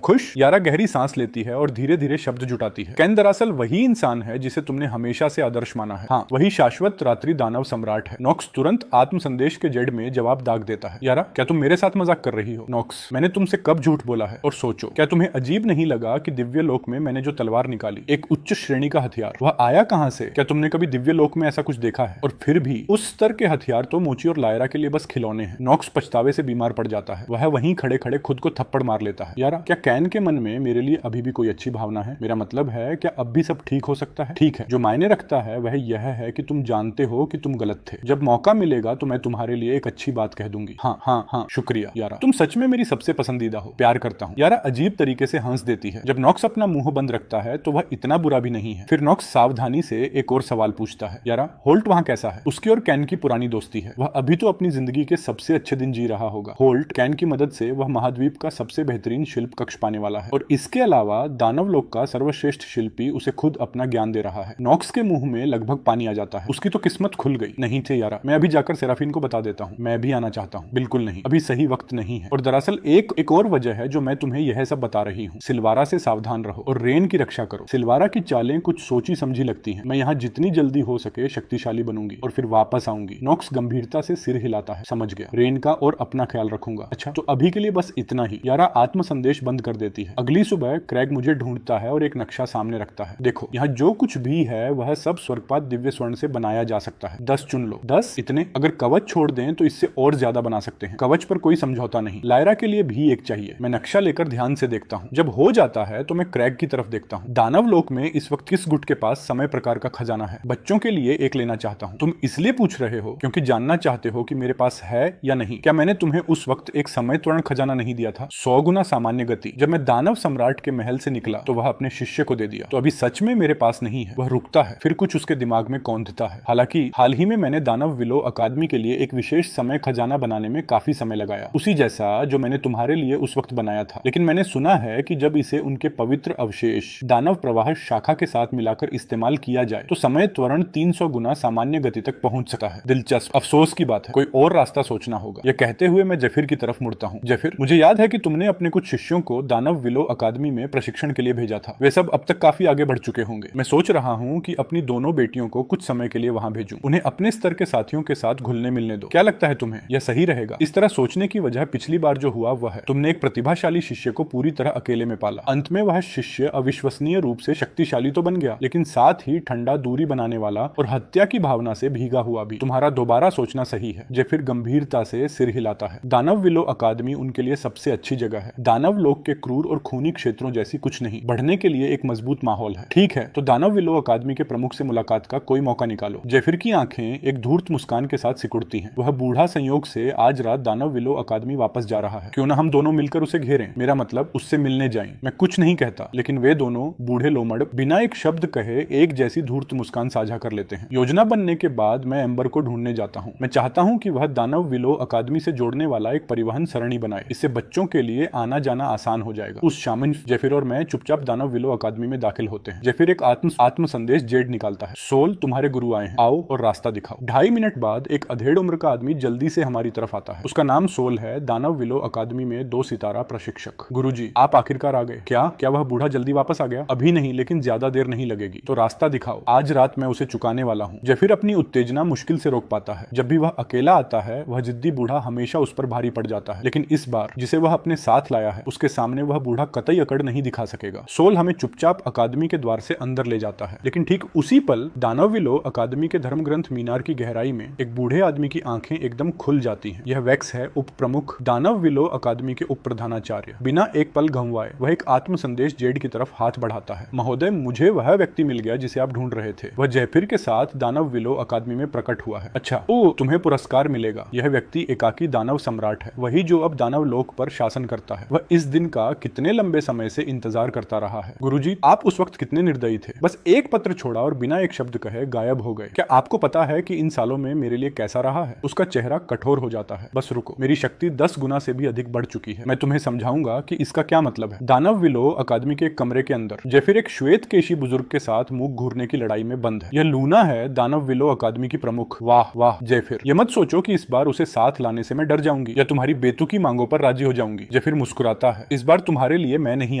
खुश? यारा गहरी सांस लेती है और धीरे धीरे शब्द जुटाती है। कैन दरअसल वही इंसान है जिसे तुमने हमेशा से आदर्श माना है। हाँ, वही शाश्वत रात्रि दानव सम्राट है। नॉक्स तुरंत आत्म संदेश के जड़ में जवाब दाग देता है। यारा, क्या तुम मेरे साथ मजाक कर रही हो? नॉक्स, मैंने तुमसे कब झूठ बोला है? और सोचो, क्या तुम्हें अजीब नहीं लगा कि दिव्य लोक में मैंने जो तलवार निकाली, एक उच्च श्रेणी का हथियार, वह आया कहां से? क्या तुमने कभी दिव्य लोक में ऐसा कुछ देखा है? और फिर भी उस स्तर के हथियार तो मोची और लायरा के लिए बस खिलौने हैं। नॉक्स पछतावे से बीमार पड़ जाता है। वह वहीं खड़े खड़े खुद को थप्पड़ मार लेता है। यारा, क्या कैन के मन में मेरे लिए अभी भी कोई अच्छी भावना है? मेरा मतलब है, क्या अब भी सब ठीक हो सकता है? ठीक है, जो मायने रखता है वह यह है कि तुम जानते हो कि तुम गलत थे। जब मौका मिलेगा तो मैं तुम्हारे लिए एक अच्छी बात कह दूंगी। हाँ हाँ हाँ, शुक्रिया यारा, तुम सच में मेरी सबसे पसंदीदा हो। प्यार करता हूँ। यारा अजीब तरीके से हंस देती है। जब नॉक्स अपना मुंह बंद रखता है तो वह इतना बुरा भी नहीं है। फिर नॉक्स सावधानी से एक और सवाल पूछता है। यारा, होल्ट वहाँ कैसा है? उसकी और कैन की पुरानी दोस्ती है। वह अभी तो अपनी जिंदगी के सबसे अच्छे दिन जी रहा होगा। होल्ट कैन की मदद से वह महाद्वीप का सबसे बेहतरीन शिल्प कक्ष पाने वाला है और इसके अलावा दानव लोक का सर्वश्रेष्ठ शिल्पी उसे खुद अपना ज्ञान दे रहा है। नॉक्स के मुंह में लगभग पानी आ जाता है। उसकी तो किस्मत खुल गई। नहीं थे यारा, मैं अभी जाकर सेराफिन को बता देता हूँ, मैं भी आना चाहता हूँ। बिल्कुल नहीं, अभी सही वक्त नहीं है। और दरअसल एक और वजह है जो मैं तुम्हें यह सब बता रही हूँ। सिलवारा से सावधान रहो और रेन की रक्षा करो। सिलवारा की चालें कुछ सोची समझी लगती हैं। मैं यहाँ जितनी जल्दी हो सके शक्तिशाली बनूंगी और फिर वापस आऊंगी। नॉक्स गंभीरता से सिर हिलाता है। समझ गया, रेन का और अपना ख्याल रखूंगा। अच्छा, तो अभी के लिए बस इतना ही। यारा आत्म संदेश बंद कर देती है। अगली सुबह क्रैग मुझे ढूंढता है और एक नक्शा सामने रखता है। देखो, यहाँ जो कुछ भी है वह सब स्वर्गपात दिव्य स्वर्ण से बनाया जा सकता है। 10 चुन लो। 10 इतने? अगर कवच छोड़ दें तो इससे और ज्यादा बना सकते हैं। कवच पर कोई समझौता नहीं। लायरा के लिए भी एक चाहिए। मैं नक्शा लेकर ध्यान से देखता हूँ। जब हो जाता है तो मैं क्रैग की तरफ देखता हूँ। दानव लोक में इस वक्त किस गुट के पास समय प्रकार का खजाना है? बच्चों के लिए एक लेना चाहता हूँ। तुम इसलिए पूछ रहे हो क्योंकि जानना चाहते हो कि मेरे पास है या नहीं। क्या मैंने तुम्हें उस वक्त एक समय त्वरण खजाना नहीं दिया था? 100 गुना सामान्य गति। जब मैं दानव सम्राट के महल से निकला तो वह अपने शिष्य को दे दिया। तो अभी सच में मेरे पास नहीं है। वह रुकता है, फिर कुछ उसके दिमाग में कौंधता है। हालांकि हाल ही में मैंने दानव विलो अकादमी के लिए एक विशेष समय खजाना बनाने में काफी समय लगाया, उसी जैसा जो मैंने तुम्हारे लिए उस वक्त बनाया था। लेकिन मैंने सुना है कि जब इसे उनके पवित्र अवशेष दानव प्रवाह शाखा के साथ मिलाकर इस्तेमाल किया जाए तो समय त्वरण 300 गुना सामान्य गति तक पहुंच सकता है। दिलचस्प। अफसोस की बात है, कोई और रास्ता सोचना होगा। यह कहते हुए मैं जेफिर की तरफ मुड़ता हूँ। जेफिर, मुझे याद है कि तुमने अपने कुछ शिष्यों को दानव विलो अकादमी में प्रशिक्षण के लिए भेजा था। वे सब अब तक काफी आगे बढ़ चुके होंगे। मैं सोच रहा हूँ कि अपनी दोनों बेटियों को कुछ समय के लिए वहां भेजूं। उन्हें अपने स्तर के साथियों के साथ घुलने मिलने दो। क्या लगता है तुम्हें यह सही रहेगा? इस तरह सोचने की वजह पिछली बार जो हुआ वह है, तुमने एक प्रतिभाशाली शिष्य को पूरी तरह अकेले में पाला। अंत में वह शिष्य अविश्वसनीय रूप से शक्तिशाली तो बन गया, लेकिन साथ ही ठंडा, दूरी बनाने वाला और हत्या की भावना से भीगा हुआ भी। तुम्हारा दोबारा सोचना सही है। जेफिर गंभीरता से सिर हिलाता है। दानव विलो अकादमी उनके लिए सबसे अच्छी जगह है। दानव लोक के क्रूर और खूनी क्षेत्रों जैसी कुछ नहीं। बढ़ने के लिए एक मजबूत माहौल है। ठीक है, तो दानव विलो अकादमी के प्रमुख से मुलाकात का कोई मौका निकालो। जेफिर की आंखें एक धूर्त मुस्कान के साथ सिकुड़ती हैं। वह बूढ़ा संयोग से आज रात दानव विलो अकादमी वापस जा रहा है। क्यों ना हम दोनों मिलकर उसे घेरें। मेरा मतलब उससे मिलने जाएं। मैं कुछ नहीं कहता, लेकिन वे दोनों बूढ़े लोमड़ बिना एक शब्द कहे एक जैसी धूर्त मुस्कान साझा कर लेते हैं। योजना बनने के बाद मैं एम्बर को ढूंढने जाता हूँ। मैं चाहता हूँ कि वह दानव विलो अकादमी से जोड़ने वाला एक परिवहन सरणी बनाए। इससे बच्चों के लिए आना जाना आसान हो जाएगा। उस शाम जेफिर और मैं चुपचाप दानव विलो अकादमी में दाखिल होते हैं। जेफिर एक आत्म संदेश जेड निकालता है। सोल, तुम्हारे गुरु आए हैं, आओ और रास्ता दिखाओ। 2.5 मिनट बाद एक अधेड़ उम्र का आदमी जल्दी से हमारी तरफ आता है। उसका नाम सोल है, दानव विलो अकादमी में 2 सितारा प्रशिक्षक। गुरुजी, आप आखिरकार आ गए। क्या वह बूढ़ा जल्दी वापस आ गया? अभी नहीं, लेकिन ज्यादा देर नहीं लगेगी। तो रास्ता दिखाओ, आज रात मैं उसे चुकाने वाला हूँ। जेफिर अपनी उत्तेजना मुश्किल से रोक पाता है। जब भी वह अकेला आता है वह जिद्दी बूढ़ा हमेशा उस पर भारी पड़ जाता है, लेकिन इस बार जिसे वह अपने साथ लाया है उसके सामने वह बूढ़ा कतई अकड़ नहीं दिखा सकेगा। सोल हमें चुपचाप अकादमी के द्वार से अंदर ले जाता है, लेकिन ठीक उसी पल दानव विलो अकादमी के धर्म ग्रंथ मीनार की गहराई में एक बूढ़े आदमी की आंखें एकदम खुल जाती हैं। यह वैक्स है, उप प्रमुख दानव विलो अकादमी के उप प्रधानाचार्य। बिना एक पल गंवाए वह एक आत्म संदेश जेड की तरफ हाथ बढ़ाता है। महोदय, मुझे वह व्यक्ति मिल गया जिसे आप ढूंढ रहे थे। वह जेफिर के साथ दानव विलो अकादमी में प्रकट हुआ है। अच्छा, ओ, तुम्हें पुरस्कार मिलेगा। यह व्यक्ति एकाकी दानव सम्राट है, वही जो अब दानव लोक पर शासन करता है। वह इस दिन का कितने लंबे समय से इंतजार करता रहा है। गुरुजी, आप उस वक्त कितने निर्दयी थे। बस एक पत्र छोड़ा और बिना एक शब्द कहे गायब हो गए। क्या आपको पता है कि इन सालों में मेरे लिए कैसा रहा है? उसका चेहरा कठोर हो जाता है। बस रुको, मेरी शक्ति 10 गुना से भी अधिक बढ़ चुकी है। मैं तुम्हें समझाऊंगा कि इसका क्या मतलब है। दानव विलो अकादमी के एक कमरे के अंदर जेफिर एक श्वेत केशी बुजुर्ग के साथ मुंह घूरने की लड़ाई में बंद है। यह लूना है, दानव विलो अकादमी की प्रमुख। वाह वाह जेफिर, यह मत सोचो कि इस बार उसे साथ लाने से मैं डर जाऊंगी या तुम्हारी बेतुकी मांगों पर राजी हो जाऊंगी। जेफिर मुस्कुराता है। इस बार तुम्हारे लिए मैं नहीं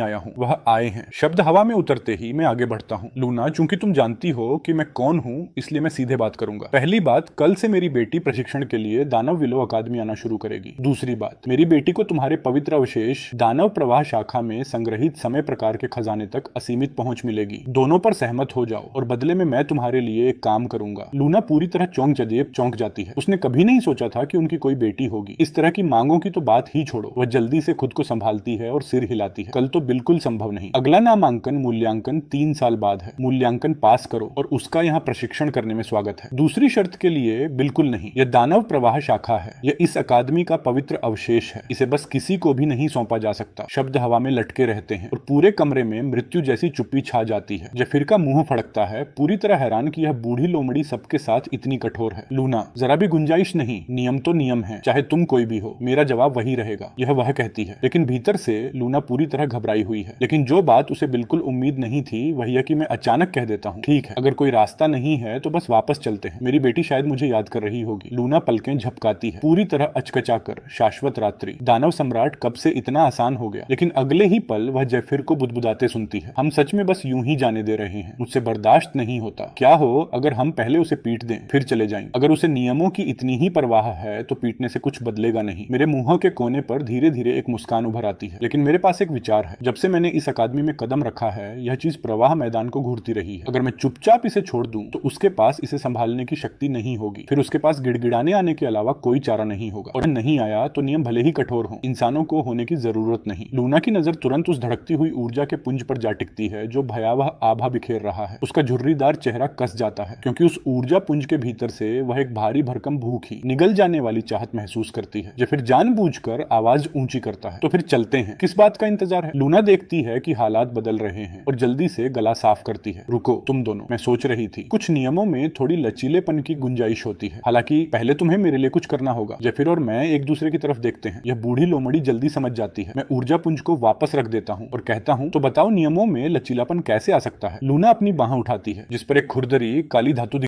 आया हूँ, वह आए हैं। शब्द हवा में उतरते ही मैं आगे बढ़ता हूँ। लूना, चूंकि तुम जानती हो कि मैं कौन हूँ, इसलिए मैं सीधे बात करूंगा। पहली बात, कल से मेरी बेटी प्रशिक्षण के लिए दानव विलो अकादमी आना शुरू करेगी। दूसरी बात, मेरी बेटी को तुम्हारे पवित्र अवशेष दानव प्रवाह शाखा में संग्रहित समय प्रकार के खजाने तक असीमित पहुंच मिलेगी। दोनों पर सहमत हो जाओ और बदले में मैं तुम्हारे लिए एक काम करूंगा। लूना पूरी तरह चौंक जाती है। उसने कभी नहीं सोचा था कि उनकी कोई बेटी होगी। इस तरह की मांगों की तो बात ही छोड़ो। वह जल्दी से खुद को संभालती है और सिर हिलाती है। कल तो बिल्कुल संभव नहीं। अगला नामांकन मूल्यांकन 3 साल बाद है। मूल्यांकन पास करो और उसका यहाँ प्रशिक्षण करने में स्वागत है। दूसरी शर्त के लिए बिल्कुल नहीं। यह दानव प्रवाह शाखा है। यह इस अकादमी का पवित्र अवशेष है। इसे बस किसी को भी नहीं सौंपा जा सकता। शब्द हवा में लटके रहते हैं और पूरे कमरे में मृत्यु जैसी चुप्पी छा जाती है। जेफिर का मुंह फड़कता है, पूरी तरह हैरान कि यह बूढ़ी लोमड़ी सबके साथ इतनी कठोर है। लूना, जरा भी गुंजाइश नहीं। नियम तो नियम है, चाहे चाहे तुम कोई भी हो, मेरा जवाब वही रहेगा, यह वह कहती है। लेकिन भीतर से लूना पूरी तरह घबराई हुई है। लेकिन जो बात उसे बिल्कुल उम्मीद नहीं थी वह यह कि मैं अचानक कह देता हूँ, ठीक है, अगर कोई रास्ता नहीं है तो बस वापस चलते हैं, मेरी बेटी शायद मुझे याद कर रही होगी। लूना पलकें झपकाती है, पूरी तरह अचकचा कर। शाश्वत रात्रि, दानव सम्राट कब से इतना आसान हो गया। लेकिन अगले ही पल वह जेफिर को बुदबुदाते सुनती है, हम सच में बस यूं ही जाने दे रहे हैं, मुझसे बर्दाश्त नहीं होता। क्या हो अगर हम पहले उसे पीट दें फिर चले जाएं? अगर उसे नियमों की इतनी ही परवाह है तो पीटने से कुछ बदलेगा नहीं। मेरे मुंह के कोने पर धीरे धीरे एक मुस्कान उभर आती है। लेकिन मेरे पास एक विचार है। जब से मैंने इस अकादमी में कदम रखा है यह चीज प्रवाह मैदान को घूरती रही है। अगर मैं चुपचाप इसे छोड़ दूं तो उसके पास इसे संभालने की शक्ति नहीं होगी, फिर उसके पास गिड़गिड़ाने आने के अलावा कोई चारा नहीं होगा। और नहीं आया तो नियम भले ही कठोर हों, इंसानों को होने की जरूरत नहीं। लूना की नजर तुरंत उस धड़कती हुई ऊर्जा के पुंज पर जा टिकती है जो भयावह आभा बिखेर रहा है। उसका झुर्रीदार चेहरा कस जाता है क्योंकि उस ऊर्जा पुंज के भीतर से वह एक भारी भरकम भूख ही निगल जाने वाली चाहत महसूस करती है। जो फिर जानबूझकर आवाज ऊंची करता है, तो फिर चलते हैं, किस बात का इंतजार है? लूना देखती है कि हालात बदल रहे हैं और जल्दी से गला साफ करती है, रुको तुम दोनों, मैं सोच रही थी कुछ नियमों में थोड़ी लचीलेपन की गुंजाइश होती है। हालांकि पहले तुम्हें मेरे लिए कुछ करना होगा। जेफिर और मैं एक दूसरे की तरफ देखते हैं। यह बूढ़ी लोमड़ी जल्दी समझ जाती है। मैं ऊर्जा पुंज को वापस रख देता हूँ और कहता हूँ, तो बताओ नियमों में लचीलापन कैसे आ सकता है? लूना अपनी बाह उठाती है जिस पर एक खुरदरी काली धातु